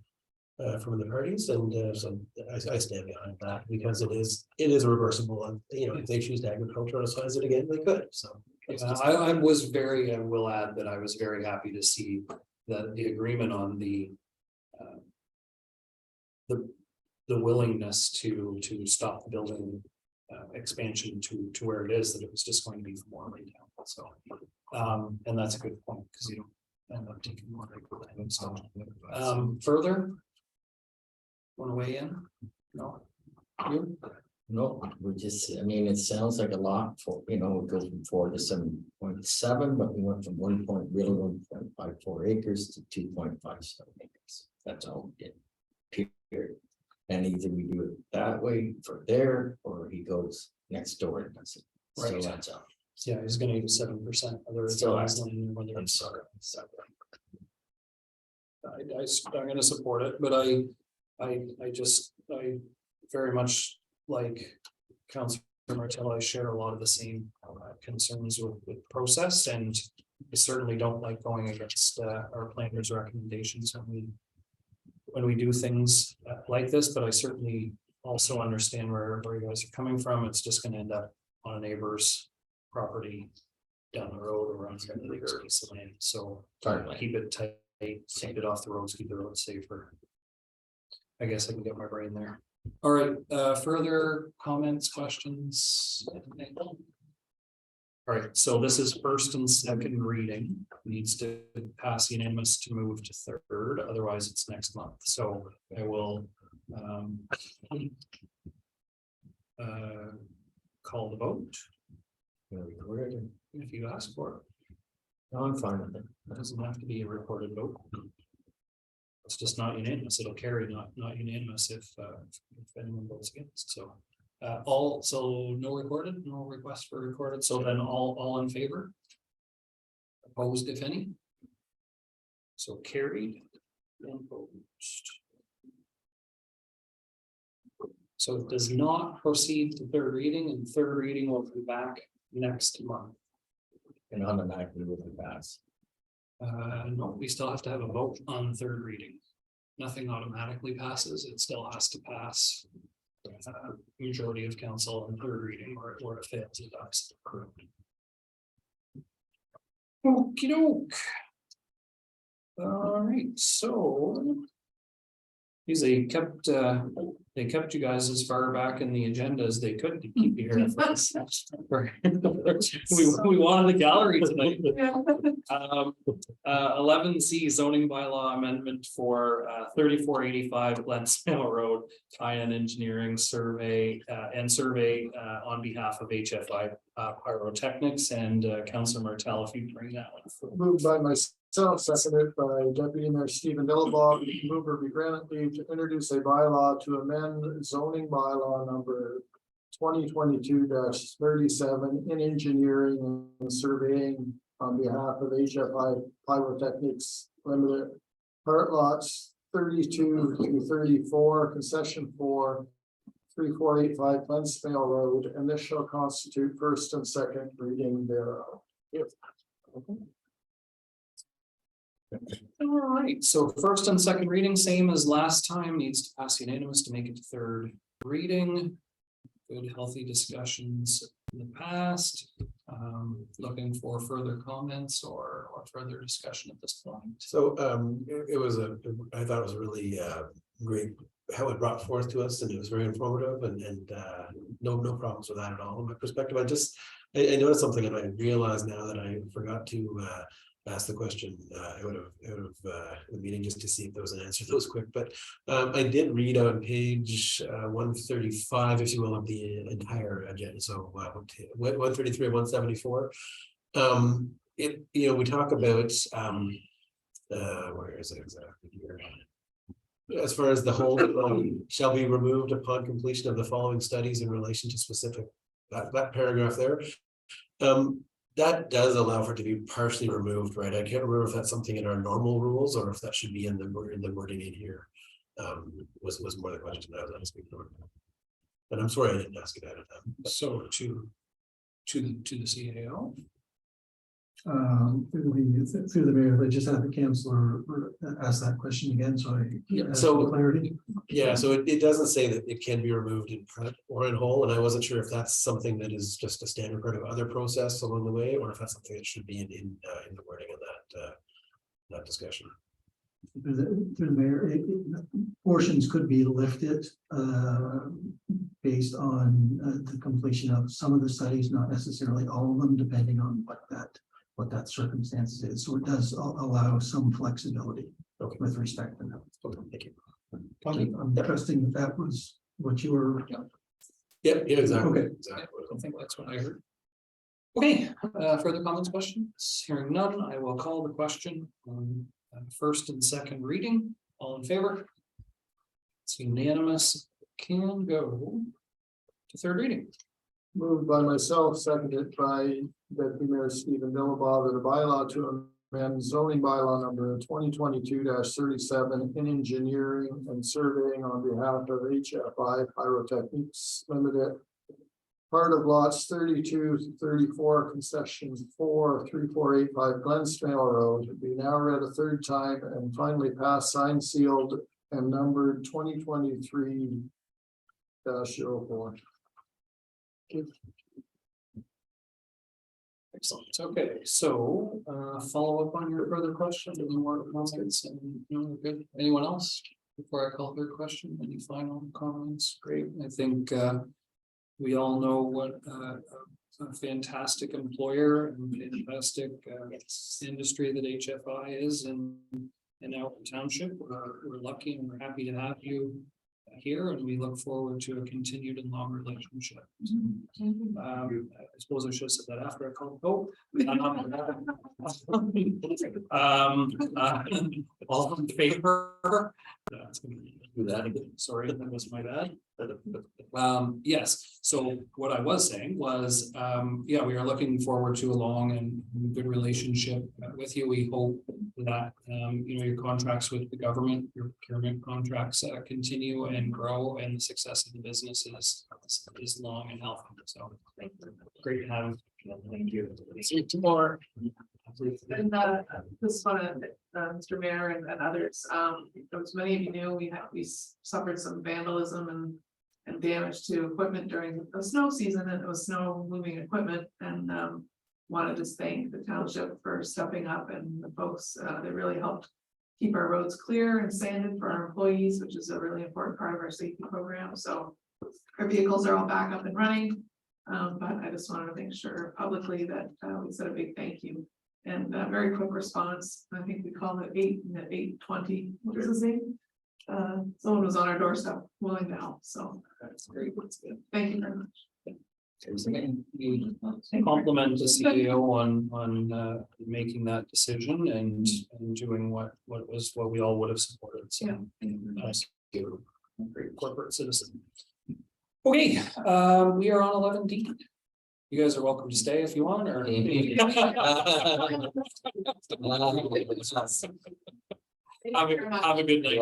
parties. And so I stand behind that because it is a reversible, and if they choose to agriculturalize it again, they could. So I will add that I was very happy to see that the agreement on the willingness to stop the building expansion to where it is, that it was just going to be for more right now. So and that's a good point, because you don't end up taking more land. So further, want to weigh in? No, you? No, it sounds like a lot for, it goes from 4 to 7.7, but we went from 1.54 acres to 2.57 acres. That's all we did. Period. And either we do it that way for there, or he goes next door and does it. Right. So that's up. Yeah, he's going to use 7%. I'm sorry. I'm going to support it, but I very much like Councillor Martel. I share a lot of the same concerns with process, and I certainly don't like going against our planners' recommendations when we do things like this. But I certainly also understand where you guys are coming from. It's just going to end up on a neighbor's property down the road or on some other piece of land. So keep it tight, keep it off the roads, keep the roads safer. I guess I can get my brain there. All right, further comments, questions? All right, so this is first and second reading. Needs to pass unanimous to move to third, otherwise it's next month. So I will call the vote. If you ask for No, I'm fine with it. it, it doesn't have to be a recorded vote. It's just not unanimous. It'll carry not unanimous if anyone votes against, so. So no recorded, no request for recorded, so then all in favor? Opposed, if any? So carried and opposed. So it does not proceed to third reading, and third reading will be back next month. And automatically with the pass. No, we still have to have a vote on third reading. Nothing automatically passes, it still has to pass. Majority of council on third reading, or it fails, it does. Correct. Okey doke. All right, so. They kept you guys as far back in the agenda as they could to keep you here. We wanted the gallery tonight. 11C zoning bylaw amendment for 3485 Glensdale Road, tie-in engineering survey on behalf of HFI Pyrotechnics, and Councilor Martel, if you bring that one. Moved by myself, seconded by Deputy Mayor Stephen Dillabaugh, mover be granted leave to introduce a bylaw to amend zoning bylaw number 2022-37 in engineering and surveying on behalf of HFI Pyrotechnics Limited. Part lots 32 through 34, concession 4, 3485 Glensdale Road, and this shall constitute first and second reading thereof. All right, so first and second reading, same as last time, needs to pass unanimous to make it to third reading. Good, healthy discussions in the past. Looking for further comments or further discussion at this point. So I thought it was really great how it brought forth to us, and it was very informative, and no problems with that at all in my perspective. I noticed something, and I realized now that I forgot to ask the question. I would have the meeting just to see if there was an answer that was quick, but I did read on page 135, if you will, of the entire agenda. So 133 and 174. We talk about where is it exactly here? As far as the whole shall be removed upon completion of the following studies in relation to specific, that paragraph there. That does allow for it to be partially removed, right? I can't remember if that's something in our normal rules or if that should be in the wording in here. Was more the question I was asking for. And I'm sorry I didn't ask it ahead of time. So to the CAO. Through the mayor, I just had the councillor ask that question again, so clarity. Yeah, so it doesn't say that it can be removed in part or in whole, and I wasn't sure if that's something that is just a standard part of other process along the way, or if that's something that should be in the wording of that discussion. Through the mayor, portions could be lifted based on the completion of some of the studies, not necessarily all of them, depending on what that circumstances is. So it does allow some flexibility with respect to that. Okay, thank you. I'm trusting that was what you were. Yeah, exactly. Okay. Exactly. I think that's what I heard. Okay, further comments, questions? Hearing none, I will call the question on first and second reading. All in favor? It's unanimous. Can go to third reading. Moved by myself, seconded by Deputy Mayor Stephen Dillabaugh, that a bylaw to amend zoning bylaw number 2022-37 in engineering and surveying on behalf of HFI Pyrotechnics Limited. Part of lots 32 to 34, concessions 4, 3485 Glensdale Road, be now read a third time and finally passed, signed, sealed, and numbered 2023-04. Excellent. Okay, so follow up on your further question. Any more comments? And no, good. Anyone else before I call their question? Any final comments? Great. I think we all know what a fantastic employer and fantastic industry that HFI is in our township. We're lucky and we're happy to have you here, and we look forward to a continued and long relationship. I suppose I should have said that after I called. Oh. All in favor? That's gonna do that again. Sorry, that was my bad. Yes, so what I was saying was, yeah, we are looking forward to a long and good relationship with you. We hope that, your contracts with the government, your procurement contracts continue and grow, and the success of the business is long and healthy. So great to have. Thank you. See you tomorrow. And this one, Mr. Mayor and others, as many of you knew, we suffered some vandalism and damage to equipment during the snow season, and it was snow moving equipment, and wanted to thank the township for stepping up, and the folks, they really helped keep our roads clear and sanded for our employees, which is a really important part of our safety program. So our vehicles are all back up and running. But I just wanted to make sure publicly that we said a big thank you. And a very quick response. I think we called it 8:20. What was his name? Someone was on our doorstep willing to help. So That's great. That's good. thank you very much. We compliment the CEO on making that decision and doing what we all would have supported. So that's you. Great corporate citizen. Okay, we are on 11D. You guys are welcome to stay if you want, or. Have a good night.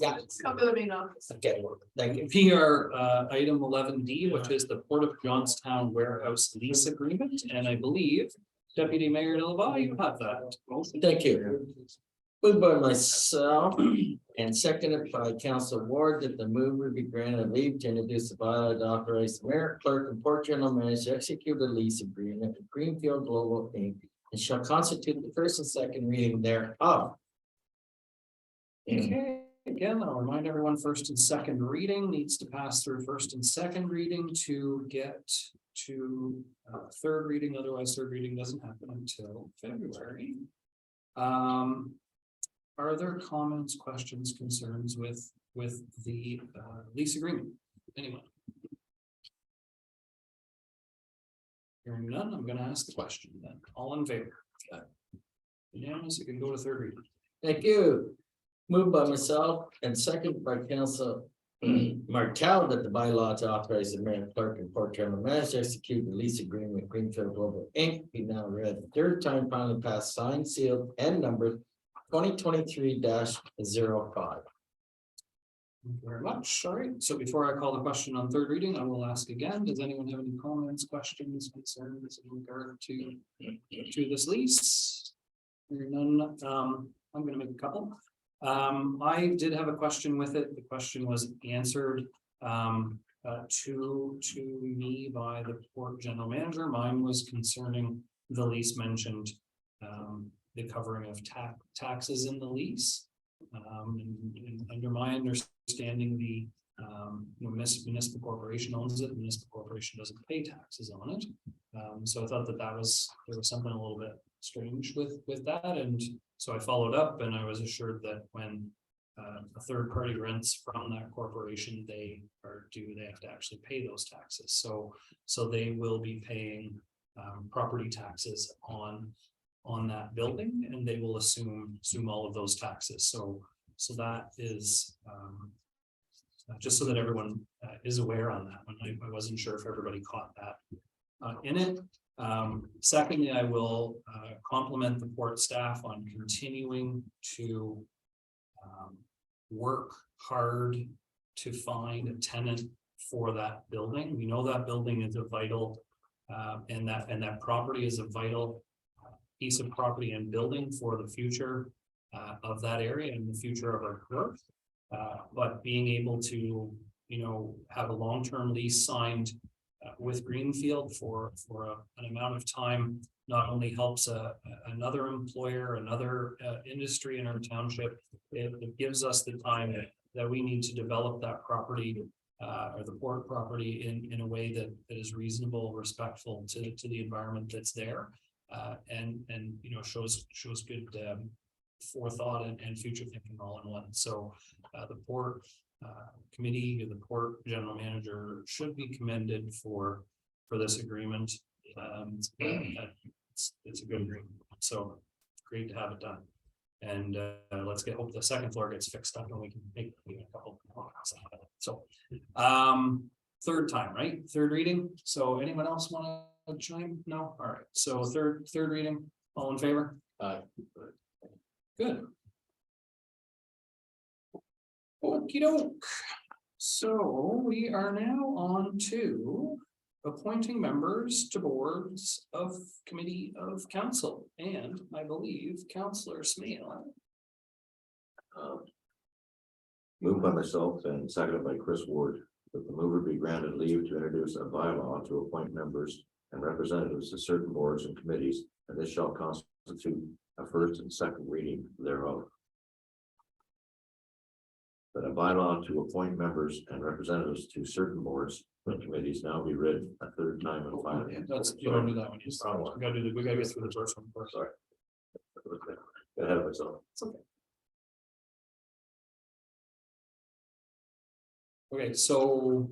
Yeah. Come to the main office. Okay, thank you. We are item 11D, which is the Port of Johnstown warehouse lease agreement, and I believe Deputy Mayor Delaval, you have that. Thank you. Moved by myself and seconded by Council Ward that the move would be granted leave to introduce the bylaw to authorize the mayor, clerk, and port general manager to execute a lease agreement with Greenfield Global Inc. and shall constitute the first and second reading thereof. Okay, again, I'll remind everyone, first and second reading needs to pass through first and second reading to get to third reading, otherwise third reading doesn't happen until February. Are there comments, questions, concerns with the lease agreement? Anyone? Hearing none, I'm gonna ask the question then. All in favor? Unanimous, you can go to third reading. Thank you. Moved by myself and seconded by Council Martel that the bylaw to authorize the mayor, clerk, and port general manager to execute the lease agreement with Greenfield Global Inc. be now read the third time, finally passed, signed, sealed, and numbered 2023-05. Thank you very much. All right, so before I call the question on third reading, I will ask again, does anyone have any comments, questions, concerns in regard to this lease? Hearing none, I'm gonna make a couple. I did have a question with it. The question was answered to me by the port general manager. Mine was concerning the lease mentioned the covering of taxes in the lease. And under my understanding, the municipal corporation owns it. The municipal corporation doesn't pay taxes on it. So I thought that there was something a little bit strange with that, and so I followed up, and I was assured that when a third party rents from that corporation, they have to actually pay those taxes. So they will be paying property taxes on that building, and they will assume all of those taxes. So that is just so that everyone is aware on that one. I wasn't sure if everybody caught that in it. Secondly, I will compliment the port staff on continuing to work hard to find a tenant for that building. We know that building is a vital and that property is a vital piece of property and building for the future of that area and the future of our growth. But being able to, have a long-term lease signed with Greenfield for an amount of time not only helps another employer, another industry in our township. It gives us the time that we need to develop that property or the port property in a way that is reasonable, respectful to the environment that's there. And shows good forethought and future thinking all in one. So the port committee, the port general manager should be commended for this agreement. It's a good agreement. So great to have it done. And hope the second floor gets fixed up and we can make a couple of comments out of it. So third time, right? Third reading. So anyone else want to chime? No? All right. So third reading, all in favor? Good. Okey doke. So we are now on to appointing members to boards of committee of council, and I believe Councillor Smale. Moved by myself and seconded by Chris Ward, that the mover be granted leave to introduce a bylaw to appoint members and representatives to certain boards and committees, and this shall constitute a first and second reading thereof. That a bylaw to appoint members and representatives to certain boards and committees now be read a third time and final. That's, you don't do that one. We gotta get through the first one first. Sorry. Got ahead of myself. It's okay. Okay, so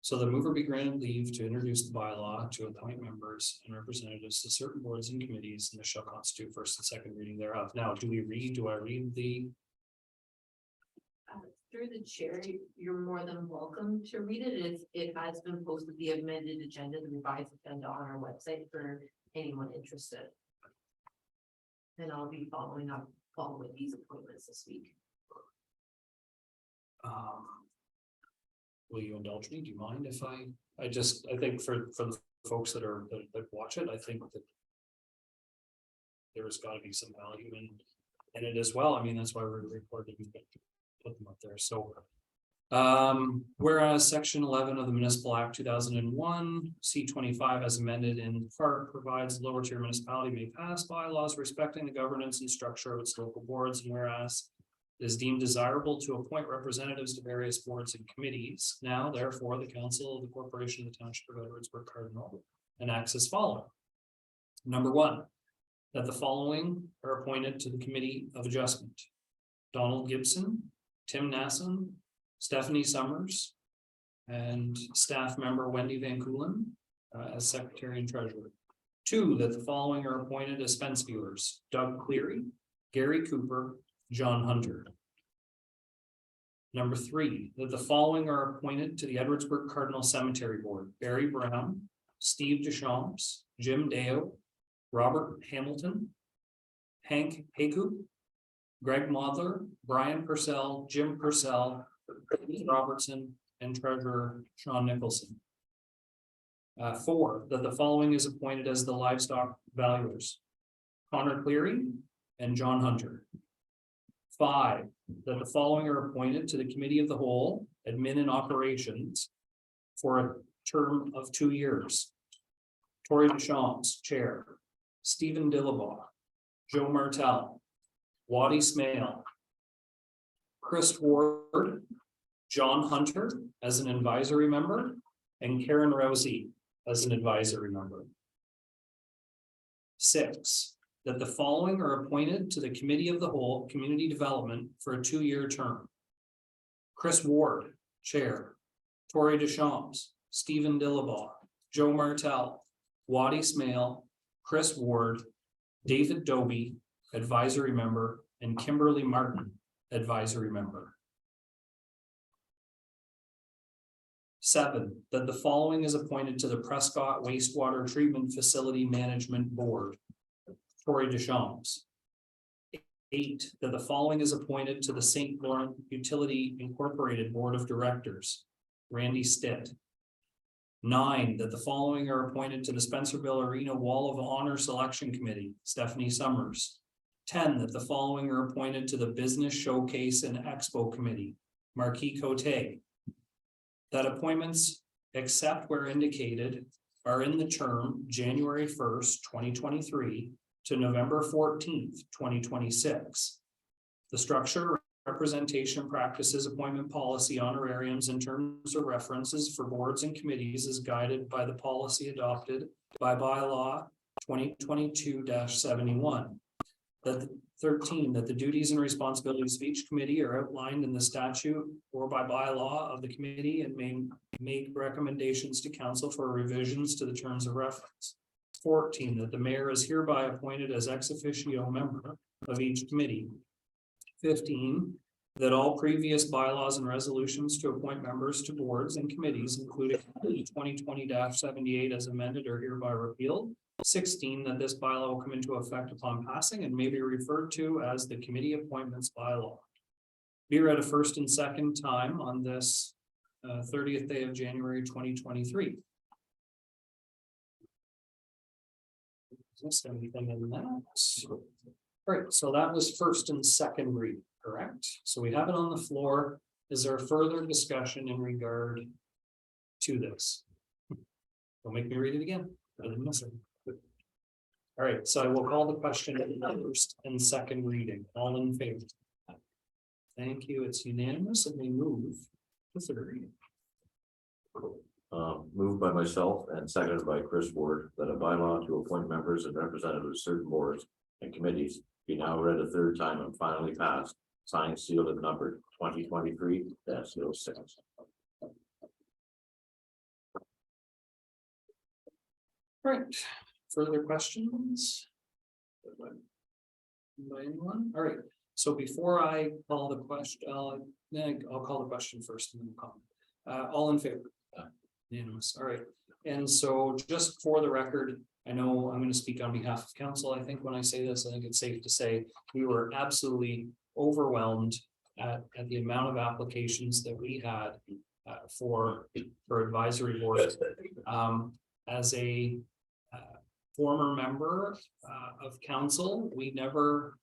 the mover be granted leave to introduce the bylaw to appoint members and representatives to certain boards and committees, and this shall constitute first and second reading thereof. Now, do I read the? Through the chair, you're more than welcome to read it. It has been posted, the amended agenda, the revised agenda on our website for anyone interested. And I'll be following these appointments this week. Will you indulge me? Do you mind if I think for the folks that watch it, I think that there's got to be some value in it as well. I mean, that's why we're recording, put them up there. So whereas section 11 of the Municipal Act 2001 C25 as amended in part provides lower tier municipality may pass bylaws respecting the governance and structure of its local boards, and whereas it is deemed desirable to appoint representatives to various boards and committees. Now, therefore, the Council of the Corporation of the Township of Edwardsburg Cardinal enacts as following. Number one, that the following are appointed to the Committee of Adjustment: Donald Gibson, Tim Nasson, Stephanie Summers, and staff member Wendy Van Coolen as Secretary and Treasurer. Two, that the following are appointed as fence viewers: Doug Cleary, Gary Cooper, John Hunter. Number three, that the following are appointed to the Edwardsburg Cardinal Cemetery Board: Barry Brown, Steve Deschamps, Jim Deo, Robert Hamilton, Hank Haku, Greg Modler, Brian Purcell, Jim Purcell, Robertson, and Treasurer Sean Nicholson. Four, that the following is appointed as the livestock valuers: Connor Cleary and John Hunter. Five, that the following are appointed to the Committee of the Whole, Admin and Operations, for a term of 2 years: Tori Deschamps, Chair; Stephen Dillabaugh, Joe Martell, Waddy Smale, Chris Ward, John Hunter as an advisory member, and Karen Rousey as an advisory member. Six, that the following are appointed to the Committee of the Whole, Community Development, for a 2-year term: Chris Ward, Chair; Tori Deschamps, Stephen Dillabaugh, Joe Martell, Waddy Smale, Chris Ward, David Doby, advisory member, and Kimberly Martin, advisory member. 7, that the following is appointed to the Prescott Wastewater Treatment Facility Management Board: Tori Deschamps. 8, that the following is appointed to the St. Laurent Utility Incorporated Board of Directors: Randy Stitt. 9, that the following are appointed to the Spencerville Arena Wall of Honor Selection Committee: Stephanie Summers. 10, that the following are appointed to the Business Showcase and Expo Committee: Marquis Cote. That appointments, except where indicated, are in the term January 1st, 2023 to November 14th, 2026. The structure, representation, practices, appointment policy, honorariums, and terms of references for boards and committees is guided by the policy adopted by bylaw 2022-71. That 13, that the duties and responsibilities of each committee are outlined in the statute or by bylaw of the committee and may make recommendations to council for revisions to the terms of reference. 14, that the mayor is hereby appointed as ex officio member of each committee. 15, that all previous bylaws and resolutions to appoint members to boards and committees, including 2020-78 as amended, are hereby repealed. 16, that this bylaw will come into effect upon passing and may be referred to as the committee appointments bylaw. Be read a first and second time on this 30th day of January 2023. Is there anything in that? All right, so that was first and second read, correct? So we have it on the floor. Is there further discussion in regard to this? Don't make me read it again. I didn't miss it. All right, so I will call the question in first and second reading. All in favor? Thank you. It's unanimous and we move to third reading. Moved by myself and seconded by Chris Ward that a bylaw to appoint members and representatives of certain boards and committees be now read a third time and finally passed, signed, sealed, and numbered 2023-06. All right, further questions? By anyone? All right, so before I call the question, I'll call the question first and then comment. All in favor? Unanimous. All right. And so just for the record, I know I'm going to speak on behalf of council. I think when I say this, I think it's safe to say we were absolutely overwhelmed at the amount of applications that we had for advisory boards. As a former member of council, we never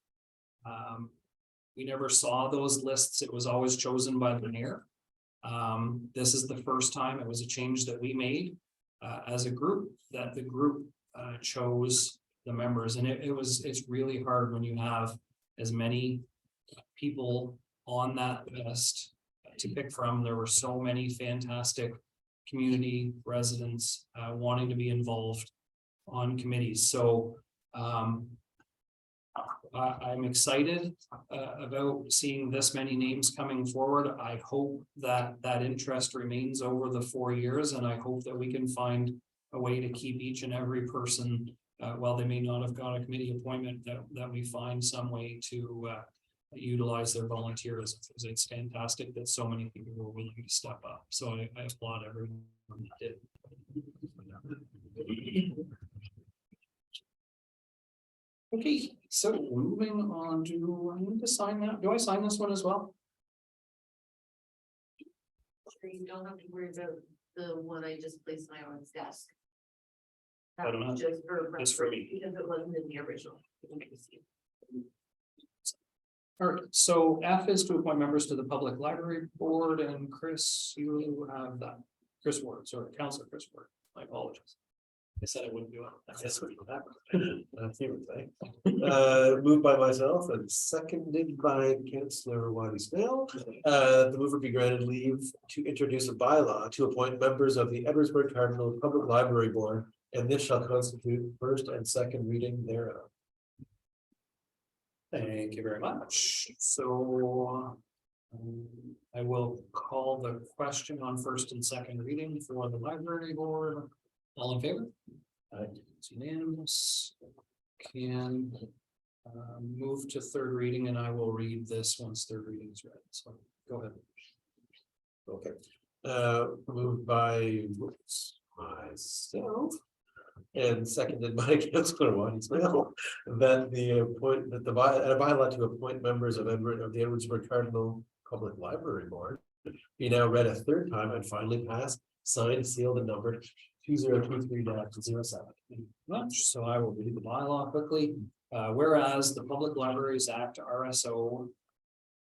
saw those lists. It was always chosen by the mayor. This is the first time it was a change that we made as a group, that the group chose the members, and it's really hard when you have as many people on that list to pick from. There were so many fantastic community residents wanting to be involved on committees. So I'm excited about seeing this many names coming forward. I hope that interest remains over the 4 years, and I hope that we can find a way to keep each and every person, while they may not have got a committee appointment, that we find some way to utilize their volunteerism. It's fantastic that so many people were willing to step up. So I applaud everyone that did. Okay, so moving on, do I need to sign that? Do I sign this one as well? You don't have to worry about the one I just placed on my own desk. I don't know. Just for Just for me. because it wasn't in the original. All right, so F is to appoint members to the Public Library Board, and Chris, you have that. Chris Ward, sorry, Councilor Chris Ward. My apologies. I said I wouldn't do it. I guess we do that. Moved by myself and seconded by Councillor Waddy Smale. The mover be granted leave to introduce a bylaw to appoint members of the Edwardsburg Cardinal Public Library Board, and this shall constitute first and second reading thereof. Thank you very much. So I will call the question on first and second reading for the library board. All in favor? It's unanimous. Can move to third reading, and I will read this once third reading is read. So go ahead. Okay. Moved by myself and seconded by Councilor Waddy Smale that a bylaw to appoint members of the Edwardsburg Cardinal Public Library Board be now read a third time and finally passed, signed, sealed, and numbered 2023-07. So I will read the bylaw quickly. Whereas the Public Libraries Act RSO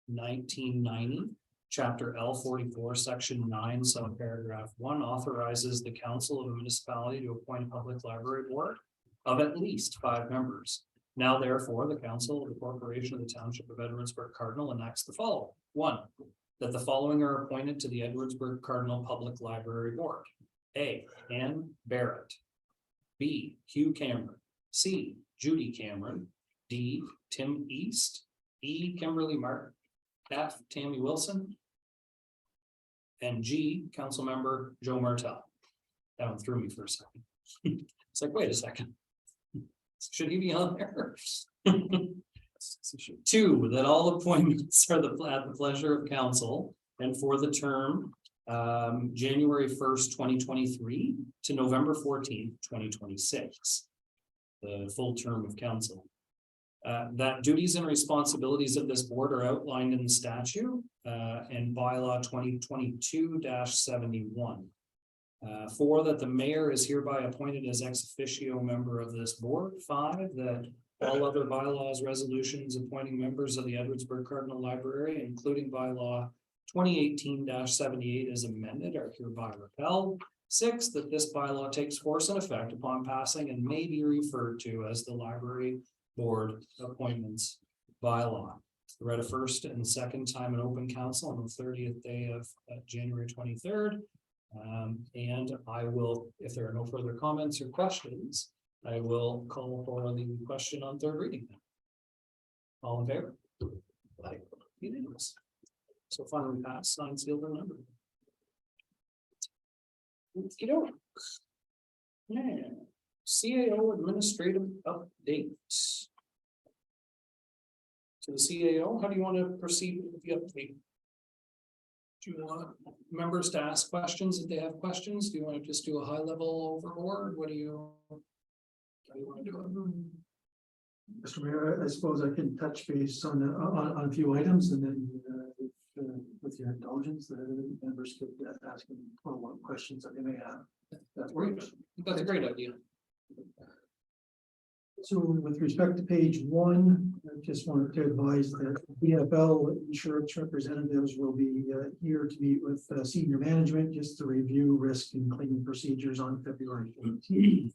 1990, Chapter L44, Section 9, subparagraph 1 authorizes the council of a municipality to appoint a public library board of at least 5 members. Now, therefore, the council of the corporation of the township of Edwardsburg Cardinal enacts the following. 1. That the following are appointed to the Edwardsburg Cardinal Public Library Board. A. Ann Barrett. B. Hugh Cameron. C. Judy Cameron. D. D, Tim East, E, Kimberly Martin, F, Tammy Wilson, and G, Councilmember Joe Martell. That one threw me for a second. It's like, wait a second. Should he be on there? 2, that all appointments are at the pleasure of council and for the term January 1st, 2023 to November 14th, 2026. The full term of council. That duties and responsibilities of this board are outlined in the statute and bylaw 2022-71. 4, that the mayor is hereby appointed as ex officio member of this board. 5, that all other bylaws, resolutions appointing members of the Edwardsburg Cardinal Library, including bylaw 2018-78 as amended, are hereby repealed. 6, that this bylaw takes force and effect upon passing and may be referred to as the library board appointments bylaw. Read a first and second time in open council on the 30th day of January 23rd. And I will, if there are no further comments or questions, I will call for the question on third reading. All in favor? Unanimous. So finally passed, signed, sealed, and numbered. Yeah. CAO administrative updates. To the CAO, how do you want to proceed with the update? Do you want members to ask questions if they have questions? Do you want to just do a high level overboard? What do you want to do? Mr. Mayor, I suppose I can touch base on a few items and then with your indulgence, the members could ask them follow-up questions that they may have. That's great. That's a great idea. So with respect to page 1, I just wanted to advise that BFL insurance representatives will be here to meet with senior management just to review risk and claiming procedures on February 18th.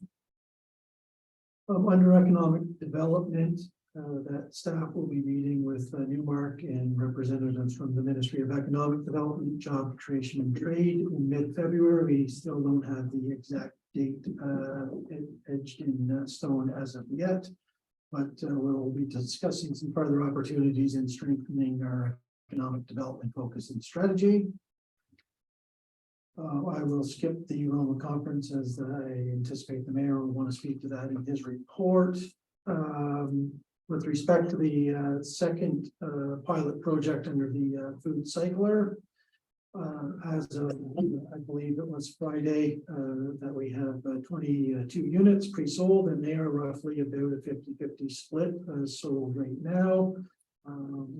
Under economic development, that staff will be meeting with Newmark and representatives from the Ministry of Economic Development, Job Creation and Trade in mid-February. We still don't have the exact date edged in stone as of yet, but we'll be discussing some further opportunities in strengthening our economic development focus and strategy. I will skip the Roma conference as I anticipate the mayor will want to speak to that in his report. With respect to the second pilot project under the food cycler, as of, I believe it was Friday, that we have 22 units pre-sold and they are roughly about a 50-50 split sold right now.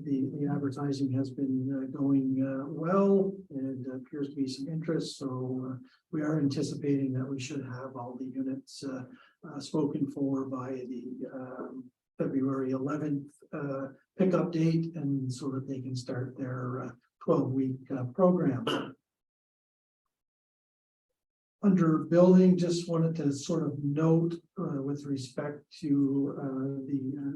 The advertising has been going well and appears to be some interest. So we are anticipating that we should have all the units spoken for by the February 11th pickup date, and so that they can start their 12-week program. Under building, just wanted to sort of note with respect to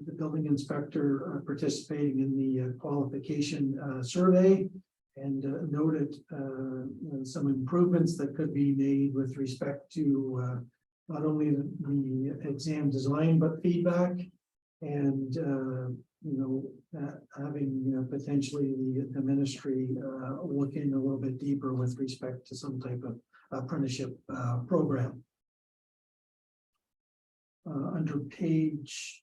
the building inspector participating in the qualification survey, and noted some improvements that could be made with respect to not only the exam design but feedback, and having potentially the ministry look in a little bit deeper with respect to some type of apprenticeship program. Under page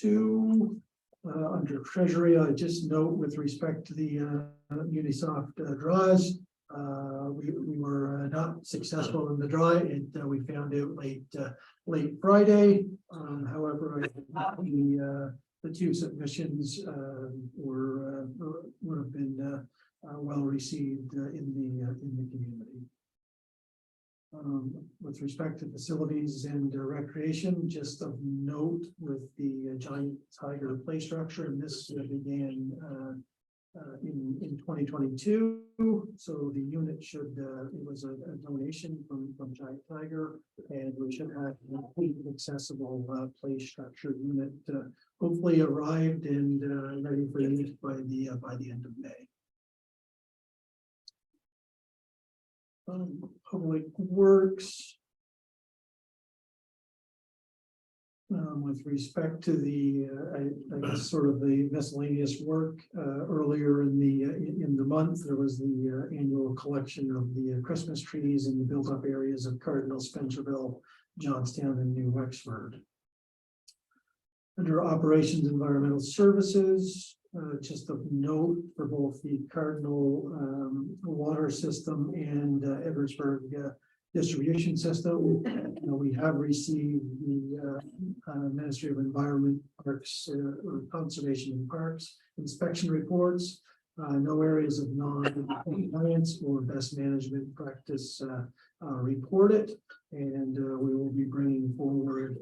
2, under treasury, I just note with respect to the Unisoft draws, we were not successful in the draw. We found out late Friday. However, the 2 submissions would have been well received in the community. With respect to facilities and recreation, just of note with the Giant Tiger play structure, and this began in 2022. So the unit should, it was a donation from Giant Tiger, and we should have a complete accessible play structure unit hopefully arrived and ready for use by the end of May. Public Works. with respect to the, I guess sort of the miscellaneous work, earlier in the month, there was the annual collection of the Christmas trees in the built-up areas of Cardinal, Spencerville, Johnstown, and New Wexford. Under operations, environmental services, just of note for both the Cardinal water system and Eversburg distribution system. We have received the Ministry of Environment, Parks, or Conservation and Parks inspection reports. No areas of non-compliance or best management practice reported, and we will be bringing forward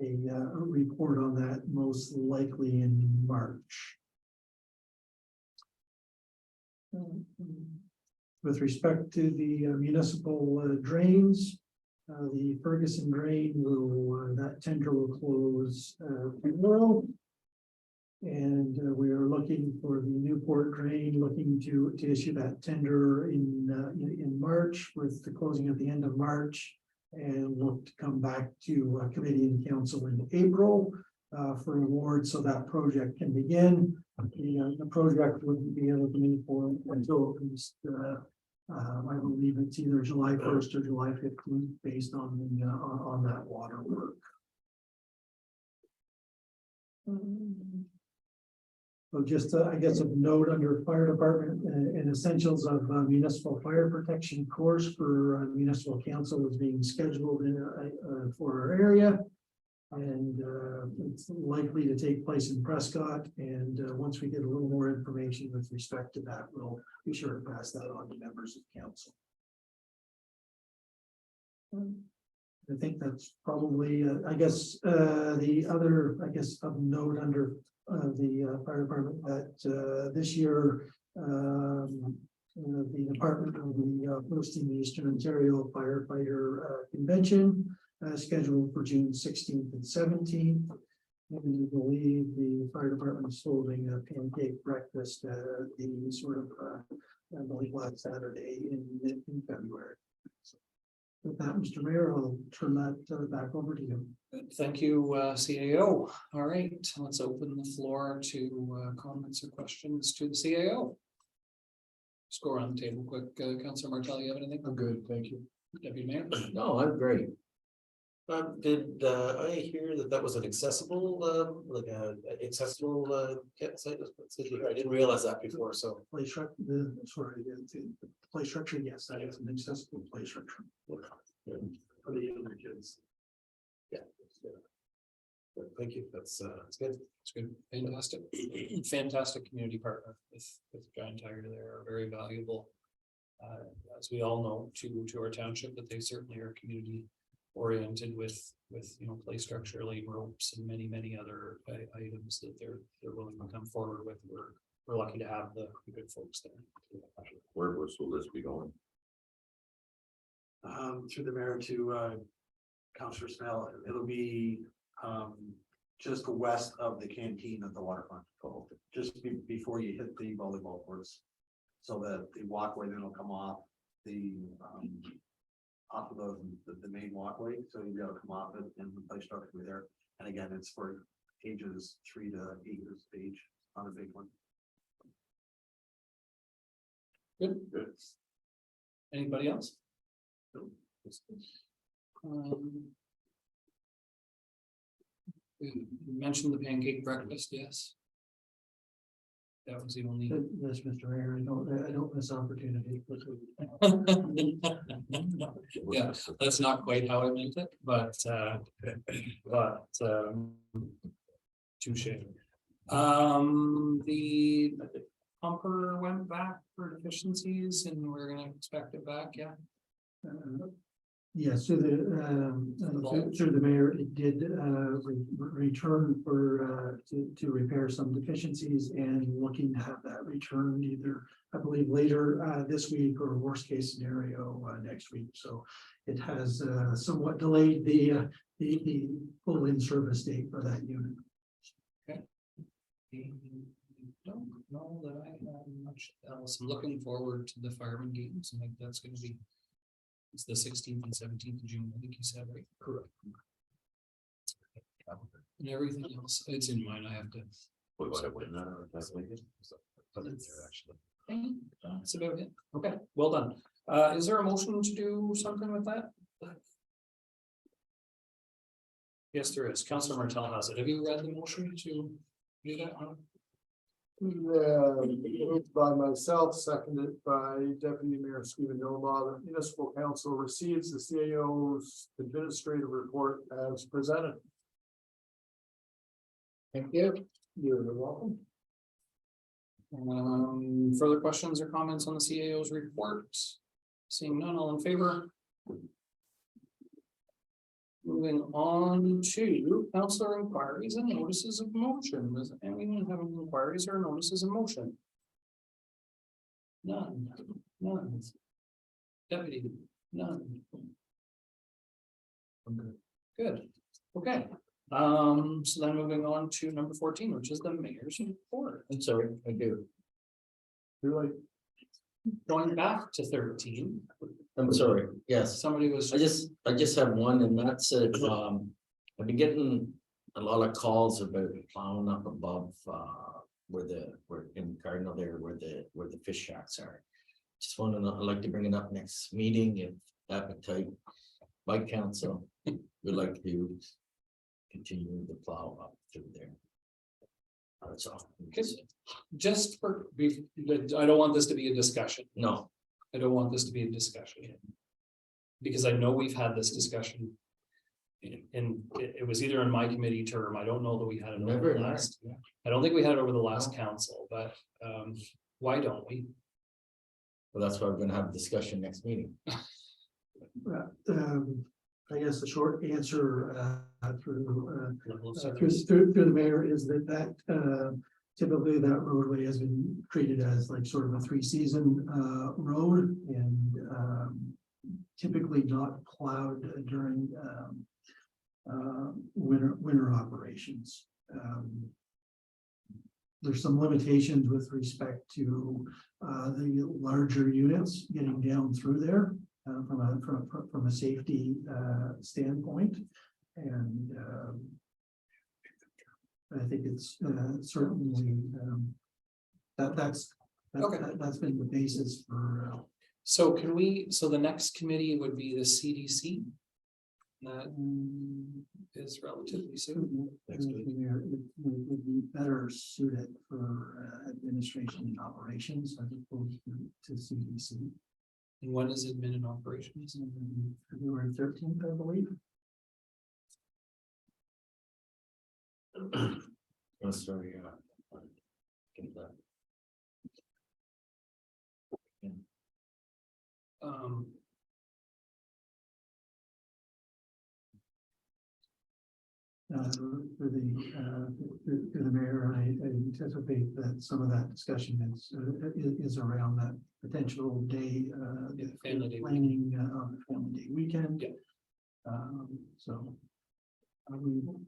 a report on that most likely in March. With respect to the municipal drains, the Ferguson drain will, that tender will close tomorrow. And we are looking for the Newport drain, looking to issue that tender in March, with the closing at the end of March. And look to come back to committee and council in April for award, so that project can begin. The project wouldn't be able to move forward until at least I believe it's either July 1st or July 15th, based on the on that water work. So just I guess a note under fire department and essentials of municipal fire protection course for municipal council is being scheduled in for our area. And it's likely to take place in Prescott. And once we get a little more information with respect to that, we'll be sure to pass that on to members of council. I think that's probably, I guess, the other, I guess, of note under the fire department that this year, the department will be hosting the Eastern Ontario Firefighter Convention, scheduled for June 16th and 17th. And we believe the fire department is holding a pancake breakfast the sort of, I believe, last Saturday in February. So with that, Mr. Mayor, I'll turn that back over to you. Thank you, CAO. All right, let's open the floor to comments or questions to the CAO. Score on the table quick. Councillor Martel, you have anything? I'm good, thank you. Deputy Mayor? No, I'm great. Did I hear that was an accessible, like a accessible site? I didn't realize that before, so. Play structure, the play structure, yes, that is an accessible play structure. For the younger kids. Yeah. Thank you. That's good. It's good. Fantastic. Fantastic community partner with Giant Tiger. They are very valuable. As we all know, to our township, but they certainly are community oriented with play structure, lane ropes, and many other items that they're willing to come forward with. We're lucky to have the good folks there. Where will this be going? Through the mayor to Councillor Snell, it'll be just west of the canteen of the waterfront, just before you hit the volleyball courts. So that the walkway then will come off the off of the main walkway, so you'll be able to come off it and the play structure there. And again, it's for ages 3 to 8 years of age on a big one. Good. Anybody else? You mentioned the pancake breakfast, yes. That was the only. Yes, Mr. Mayor, I don't miss opportunity. Yeah, that's not quite how I meant it, but touche. The pumper went back for deficiencies and we're gonna expect it back, yeah. Yes, through the mayor, it did return for to repair some deficiencies, and looking to have that returned either, I believe, later this week, or worst case scenario next week. So it has somewhat delayed the full in-service date for that unit. Okay. I don't know that I have much else. I'm looking forward to the fireman games. I think that's going to be. It's the 16th and 17th of June, I think you said, right? Correct. And everything else, it's in mine, I have to. We want to win that, or that's like it? Put it there, actually. That's about it. Okay, well done. Is there a motion to do something with that? Yes, there is. Councilor Martell has it. Have you read the motion to do that? Moved by myself, seconded by Deputy Mayor Stephen Noah, the municipal council receives the CAO's administrative report as presented. Thank you. You're welcome. Further questions or comments on the CAO's report? Seeing none, all in favor? Moving on to councilor inquiries and notices of motion. Does anyone have any inquiries or notices of motion? None. Deputy, none. Good, okay. So then moving on to number 14, which is the mayor's report. I'm sorry, I do. You're like, Going back to 13, I'm sorry, yes. somebody was. I just have one, and that's it, I've been getting a lot of calls about plowing up above, we're in Cardinal there, where the fish shacks are. Just want to know, I'd like to bring it up next meeting, if appetite by council would like to continue the plow up through there. That's all. Just for, I don't want this to be a discussion. No, I don't want this to be a discussion. Because I know we've had this discussion. And it was either in my committee term, I don't know that we had it over Never the in last. I don't think we had it over the last council, but why don't we? well, that's why we're gonna have a discussion next meeting. I guess the short answer through the mayor is that typically that roadway has been treated as like sort of a 3-season road, and typically not plowed during winter operations. There's some limitations with respect to the larger units getting down through there. From a safety standpoint, and I think it's certainly that's been the basis for. So can we, so the next committee would be the CDC? That is relatively soon. It would be better suited for administration and operations as opposed to CDC. And when is admin in operations? February 13th, I believe. I'm sorry. Get that. For the mayor, I anticipate that some of that discussion is around that potential day, Family day planning on the family day weekend. Yeah. So we'll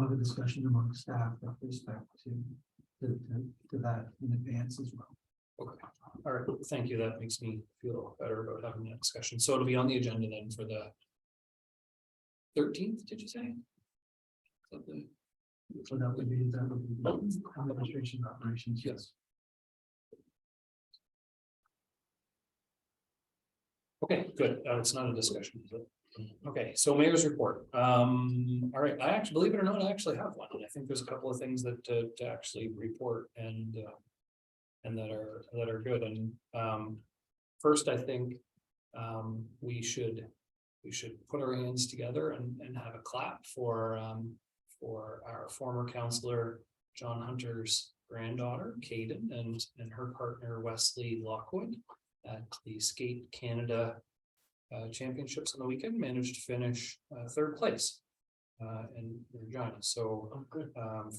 have a discussion among staff with respect to that in advance as well. Okay, all right, thank you. That makes me feel better about having that discussion. So it'll be on the agenda then for the 13th, did you say? So that would be administration operations. Yes. Okay, good. It's not a discussion. Okay, so mayor's report. All right, I actually, believe it or not, I actually have one. I think there's a couple of things that to actually report and that are good. And first, I think we should put our hands together and have a clap for our former councillor John Hunter's granddaughter, Caden, and her partner Wesley Lockwood at the Skate Canada championships on the weekend, managed to finish 3rd place in Regina. So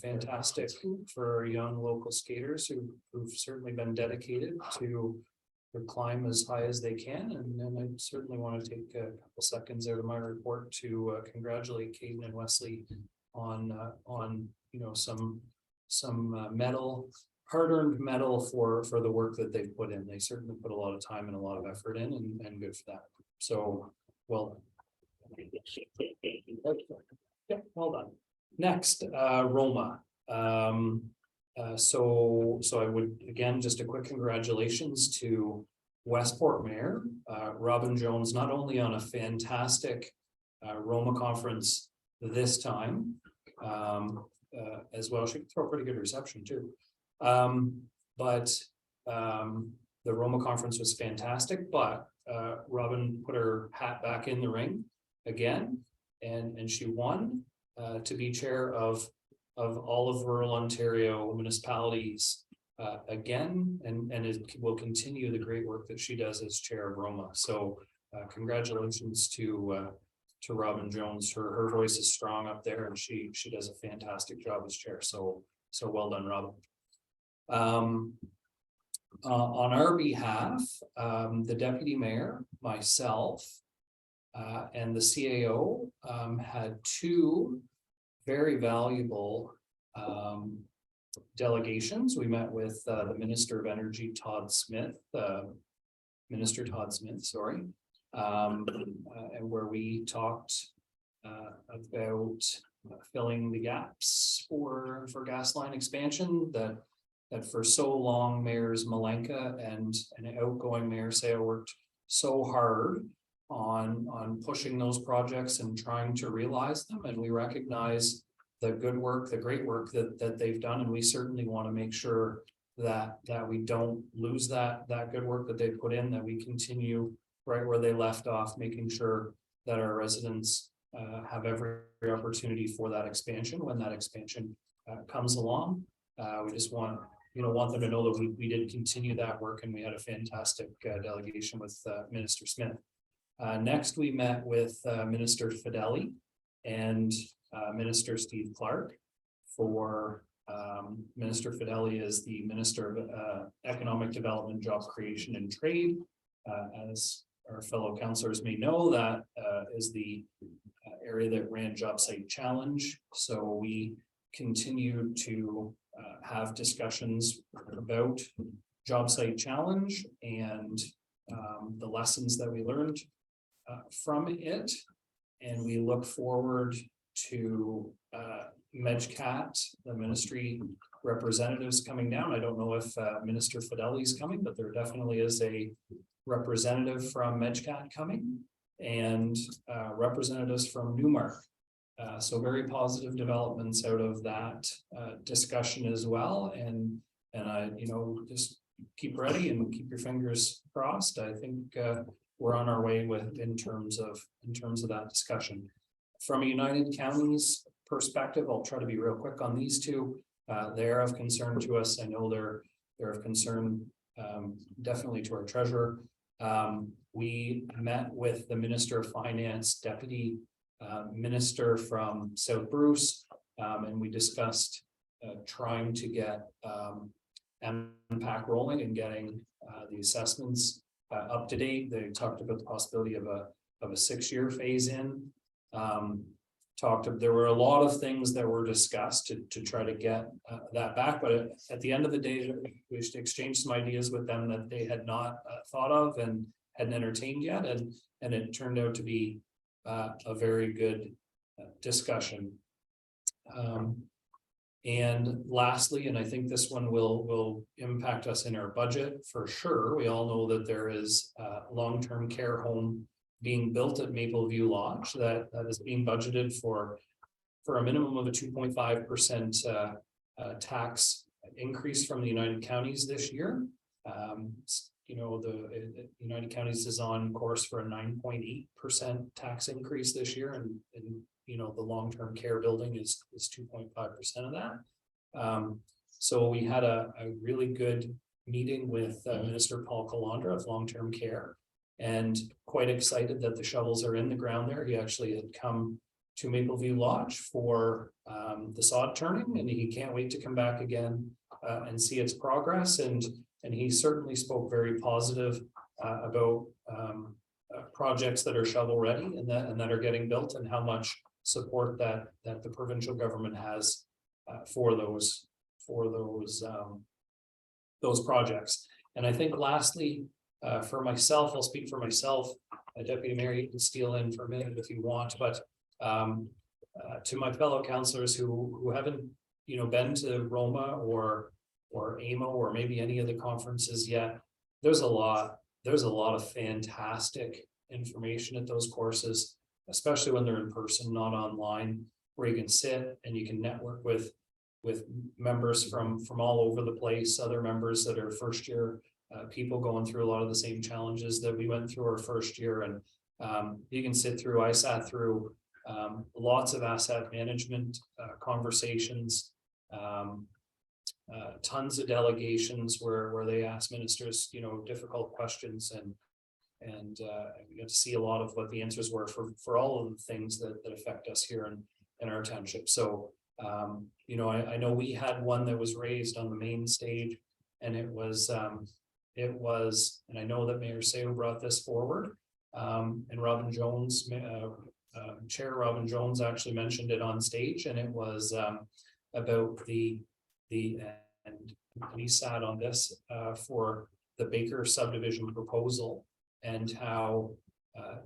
fantastic for young local skaters who've certainly been dedicated to climb as high as they can. And then I certainly want to take a couple seconds out of my report to congratulate Caden and Wesley on some medal, hard-earned medal for the work that they've put in. They certainly put a lot of time and a lot of effort in, and good for that. So, well, Yeah, well done. Next, Roma. So I would, again, just a quick congratulations to Westport Mayor, Robin Jones, not only on a fantastic Roma conference this time, as well, she could throw a pretty good reception too. But the Roma conference was fantastic, but Robin put her hat back in the ring again, and she won to be chair of all of rural Ontario municipalities again, and it will continue the great work that she does as chair of Roma. So congratulations to Robin Jones. Her voice is strong up there, and she does a fantastic job as chair. So well done, Robin. On our behalf, the deputy mayor, myself, and the CAO had two very valuable delegations. We met with the Minister of Energy, Minister Todd Smith, sorry, and where we talked about filling the gaps for gas line expansion that for so long mayors Malenka and outgoing mayor Seo worked so hard on pushing those projects and trying to realize them, and we recognize the good work, the great work that they've done, and we certainly want to make sure that we don't lose that good work that they put in, that we continue right where they left off, making sure that our residents have every opportunity for that expansion when that expansion comes along. We just want them to know that we did continue that work, and we had a fantastic delegation with Minister Smith. Next, we met with Minister Fedeli and Minister Steve Clark. For Minister Fedeli is the Minister of Economic Development, Job Creation and Trade. As our fellow councillors may know, that is the area that ran Job Site Challenge. So we continue to have discussions about Job Site Challenge and the lessons that we learned from it, and we look forward to MedCat, the ministry representatives coming down. I don't know if Minister Fedeli is coming, but there definitely is a representative from MedCat coming, and representatives from Newmark. So very positive developments out of that discussion as well, and I just keep ready and keep your fingers crossed. I think we're on our way in terms of that discussion. From a United Counties perspective, I'll try to be real quick on these two. They're of concern to us. I know they're of concern definitely to our treasurer. We met with the Minister of Finance, Deputy Minister from South Bruce, and we discussed trying to get MPAC rolling and getting the assessments up to date. They talked about the possibility of a 6-year phase in. There were a lot of things that were discussed to try to get that back, but at the end of the day, we should exchange some ideas with them that they had not thought of and hadn't entertained yet, and it turned out to be a very good discussion. And lastly, and I think this one will impact us in our budget for sure. We all know that there is a long-term care home being built at Mapleview Lodge that is being budgeted for a minimum of a 2.5% tax increase from the United Counties this year. The United Counties is on course for a 9.8% tax increase this year, and the long-term care building is 2.5% of that. So we had a really good meeting with Minister Paul Calandra of long-term care, and quite excited that the shovels are in the ground there. He actually had come to Mapleview Lodge for the sod turning, and he can't wait to come back again and see its progress. And he certainly spoke very positive about projects that are shovel ready and that are getting built, and how much support that the provincial government has for those projects. And I think lastly, for myself, I'll speak for myself. Deputy Mayor, you can steal in for a minute if you want, but to my fellow counselors who haven't, been to Roma or AMO or maybe any of the conferences yet, there's a lot of fantastic information at those courses, especially when they're in person, not online, where you can sit and you can network with members from all over the place, other members that are first year people going through a lot of the same challenges that we went through our first year. And you can I sat through lots of asset management conversations, tons of delegations where they ask ministers, difficult questions, and you get to see a lot of what the answers were for all of the things that affect us here in our township. So I know we had one that was raised on the main stage, and it was, and I know that Mayor Sayo brought this forward, and Robin Jones, Chair Robin Jones actually mentioned it on stage, and it was about and he sat on this for the Baker subdivision proposal, and how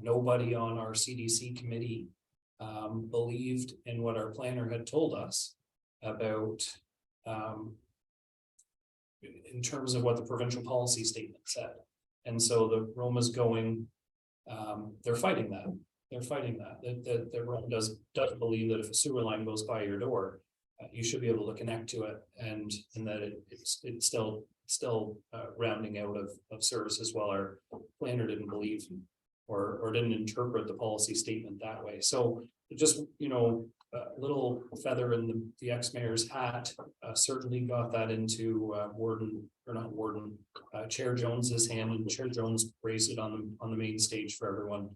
nobody on our CDC committee believed in what our planner had told us about in terms of what the provincial policy statement said. And so the Roma's going, they're fighting that. The Roma does believe that if a sewer line goes by your door, you should be able to connect to it, and that it's still rounding out of services, while our planner didn't believe or didn't interpret the policy statement that way. So just, a little feather in the ex-mayor's hat, certainly got that into Chair Jones's hand, and Chair Jones raised it on the main stage for everyone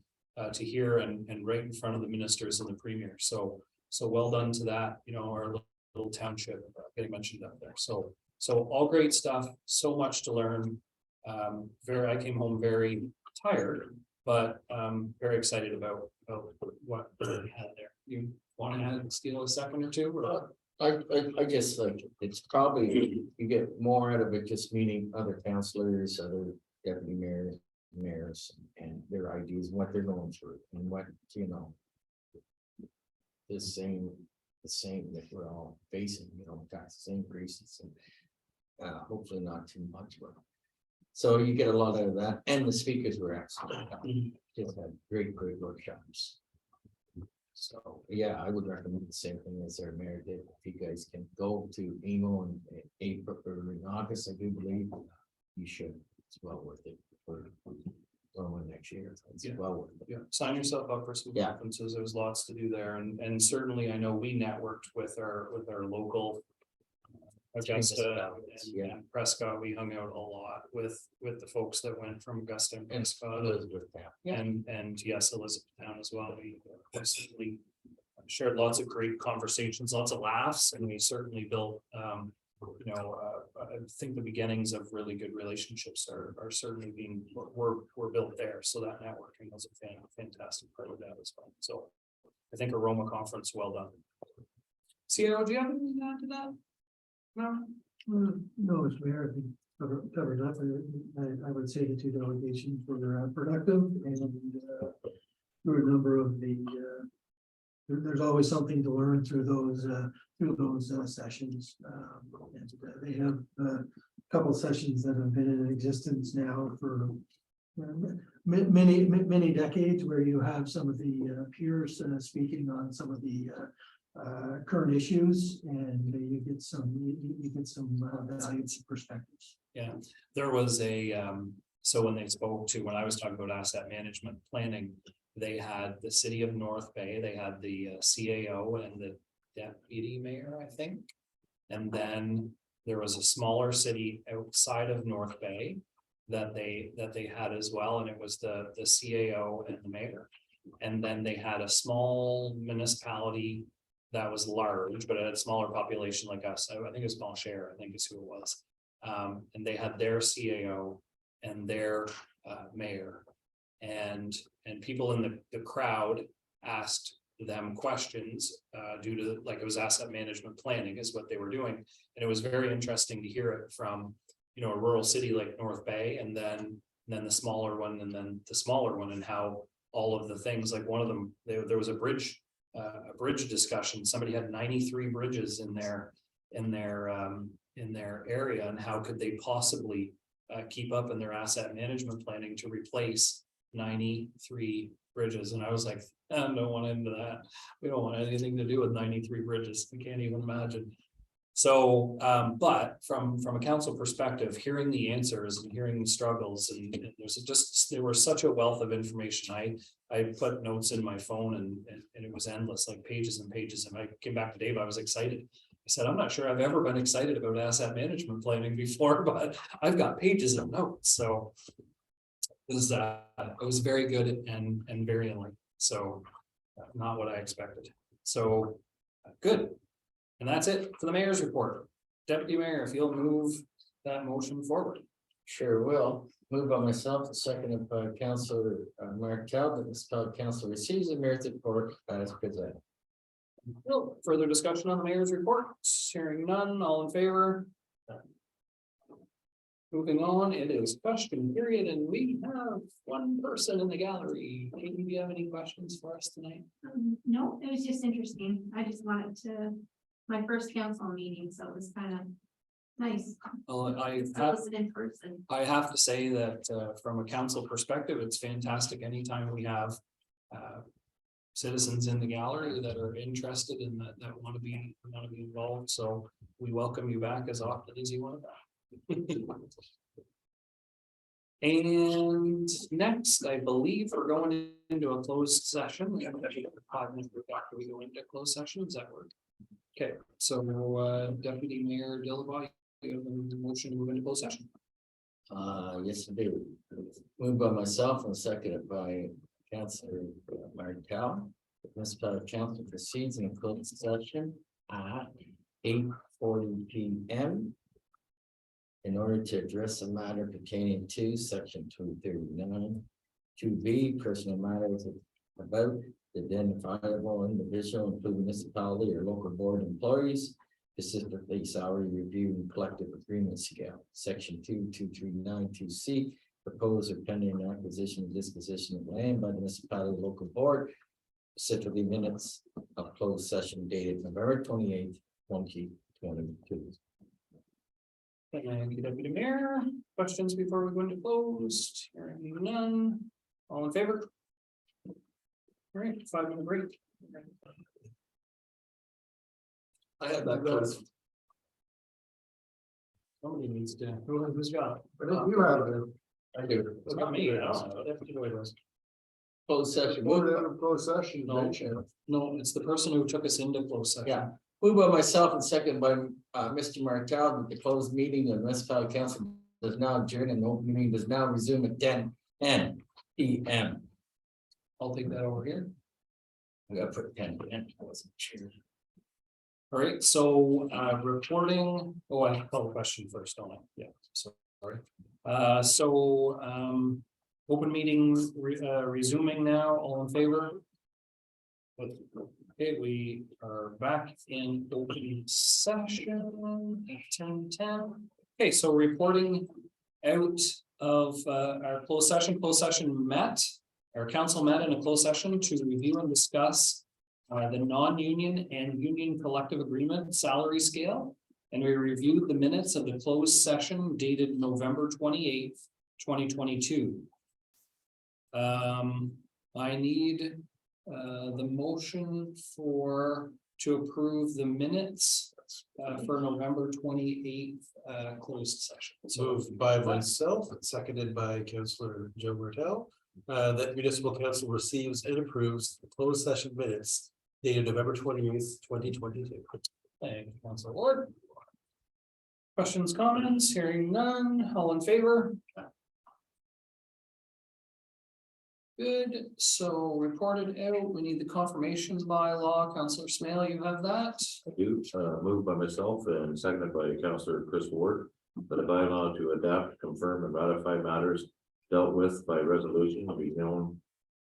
to hear, and right in front of the ministers and the premier. So well done to that, our little township getting mentioned up there. So all great stuff, so much to learn. I came home very tired, but very excited about what we had there. You want to steal a second or two? Or? I guess like it's probably you get more out of it just meeting other councillors, other deputy mayors, and their ideas, what they're going through, and what the same that we're all facing, tax increases, and hopefully not too much. But so you get a lot out of that, and the speakers were excellent. Just had great workshops. So yeah, I would recommend the same thing as our mayor did. If you guys can go to Emo in April or in August, I do believe you should. It's well worth it for next year. It's well worth it. Yeah, sign yourself up for some conferences. There's lots to do there, and certainly I know we networked with our local Augusta and Prescott. We hung out a lot with the folks that went from Augusta and Prescott, and yes, Elizabethtown as well. We certainly shared lots of great conversations, lots of laughs, and we certainly built I think the beginnings of really good relationships are certainly were built there. So that networking was a fantastic part of that as well. So I think a Roma conference, well done. CAO, do you have anything to add to that? No, it's Mayor, I think covered up. I would say the two delegations were productive, and there were a number of there's always something to learn through those sessions. And they have a couple sessions that have been in existence now for many decades, where you have some of the peers speaking on some of the current issues, and you get some valuable perspectives. Yeah, there was so when I was talking about asset management planning, they had the city of North Bay, they had the CAO and the deputy mayor, I think. And then there was a smaller city outside of North Bay that they had as well, and it was the CAO and the mayor. And then they had a small municipality that was large, but it had a smaller population like us. I think it was Bonchère, I think is who it was. And they had their CAO and their mayor, and people in the crowd asked them questions due to it was asset management planning is what they were doing. And it was very interesting to hear it from, a rural city like North Bay, and then the smaller one, and then the smaller one, and how all of the things, like one of them, there was a bridge a bridge discussion. Somebody had 93 bridges in their area, and how could they possibly keep up in their asset management planning to replace 93 bridges? And I was like, I don't want into that. We don't want anything to do with 93 bridges. I can't even imagine. So, but from a council perspective, hearing the answers and hearing the struggles, and there was such a wealth of information. I put notes in my phone, and it was endless, like pages and pages. And I came back to Dave, I was excited. I said, I'm not sure I've ever been excited about asset management planning before, but I've got pages of notes. So it was very good and very enlightening. So not what I expected. So good. And that's it for the mayor's report. Deputy Mayor, if you'll move that motion forward. Sure will. Moved by myself, and seconded by Councillor Martel, that the municipal council receives the mayor's report as presented. No further discussion on the mayor's report. Hearing none, all in favor? Moving on, it is question period, and we have one person in the gallery. Maybe do you have any questions for us tonight? No, it was just interesting. I just wanted to, my first council meeting, so it was kind of nice to listen in person. I have to say that from a council perspective, it's fantastic anytime we have citizens in the gallery that are interested in that want to be involved. So we welcome you back as often as you want back. And next, I believe we're going into a closed session. We have 5 minutes after we go into closed session. Does that work? Okay, so Deputy Mayor Dillabaugh, you have a motion to move into closed session. Yes, I do. Moved by myself and seconded by Councillor Martel. The municipal council proceeds in closed session at 8:40 p.m. in order to address a matter pertaining to section 239. 2B, personal matters about the identifiable individual, including municipality or local board employees, specifically salary review and collective agreement scale. Section 22392C, proposed or pending acquisition and disposition of land by the municipality or local board, specifically minutes of closed session dated November 28th, 2022. Thank you, Deputy Mayor. Questions before we go into closed? Hearing none. All in favor? All right, 5-minute break. I have that close. Somebody needs to, who's got it? I think you have it. I do. It's not me. I don't know. Deputy Mayor does. Closed session. Moved out of closed session. No. No, it's the person who took us into closed session. Yeah. Moved by myself and seconded by Mr. Martel, that the closed meeting of the municipal council does now adjourn and the open meeting does now resume at 10 p.m. I'll take that over here. I gotta put 10 p.m. I wasn't sure. All right, so reporting, oh, I call the question first, don't I? Yeah, sorry. Open meeting resuming now, all in favor? Okay, we are back in open session at 10:10. Okay, so reporting out of our closed session met, our council met in a closed session to review and discuss the non-union and union collective agreement salary scale. And we reviewed the minutes of the closed session dated November 28th, 2022. I need the motion to approve the minutes for November 28th closed session. So Moved by myself and seconded by Councillor Joe Martel, that municipal council receives and approves the closed session minutes dated November 28th, 2022. thank you, Councilor Ward. Questions, comments, hearing none, all in favor? Good, so reported out, we need the confirmations by law. Councilor Smale, you have that? I do, moved by myself and seconded by Councillor Chris Ward, that a bylaw to adapt, confirm and ratify matters dealt with by resolution will be known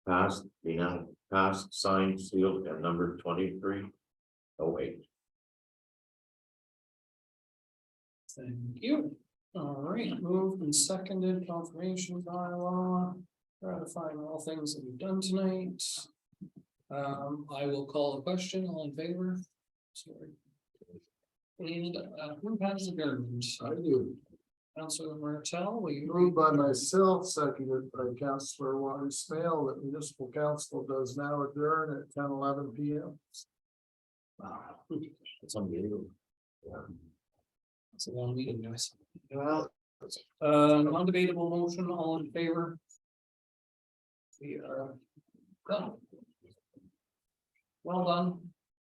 passed, signed, sealed, and numbered 2308. Thank you. All right, moved and seconded, confirmation by law, ratifying all things that we've done tonight. I will call the question, all in favor? Sorry. And who has adjourned? I do. Councilor Martell, will you? Moved by myself, seconded by Councillor Water Smale, that municipal council does now adjourn at 10:11 PM. It's unbelievable. It's a long meeting, guys. Well, Non-debatable motion, all in favor? We are done. Well done.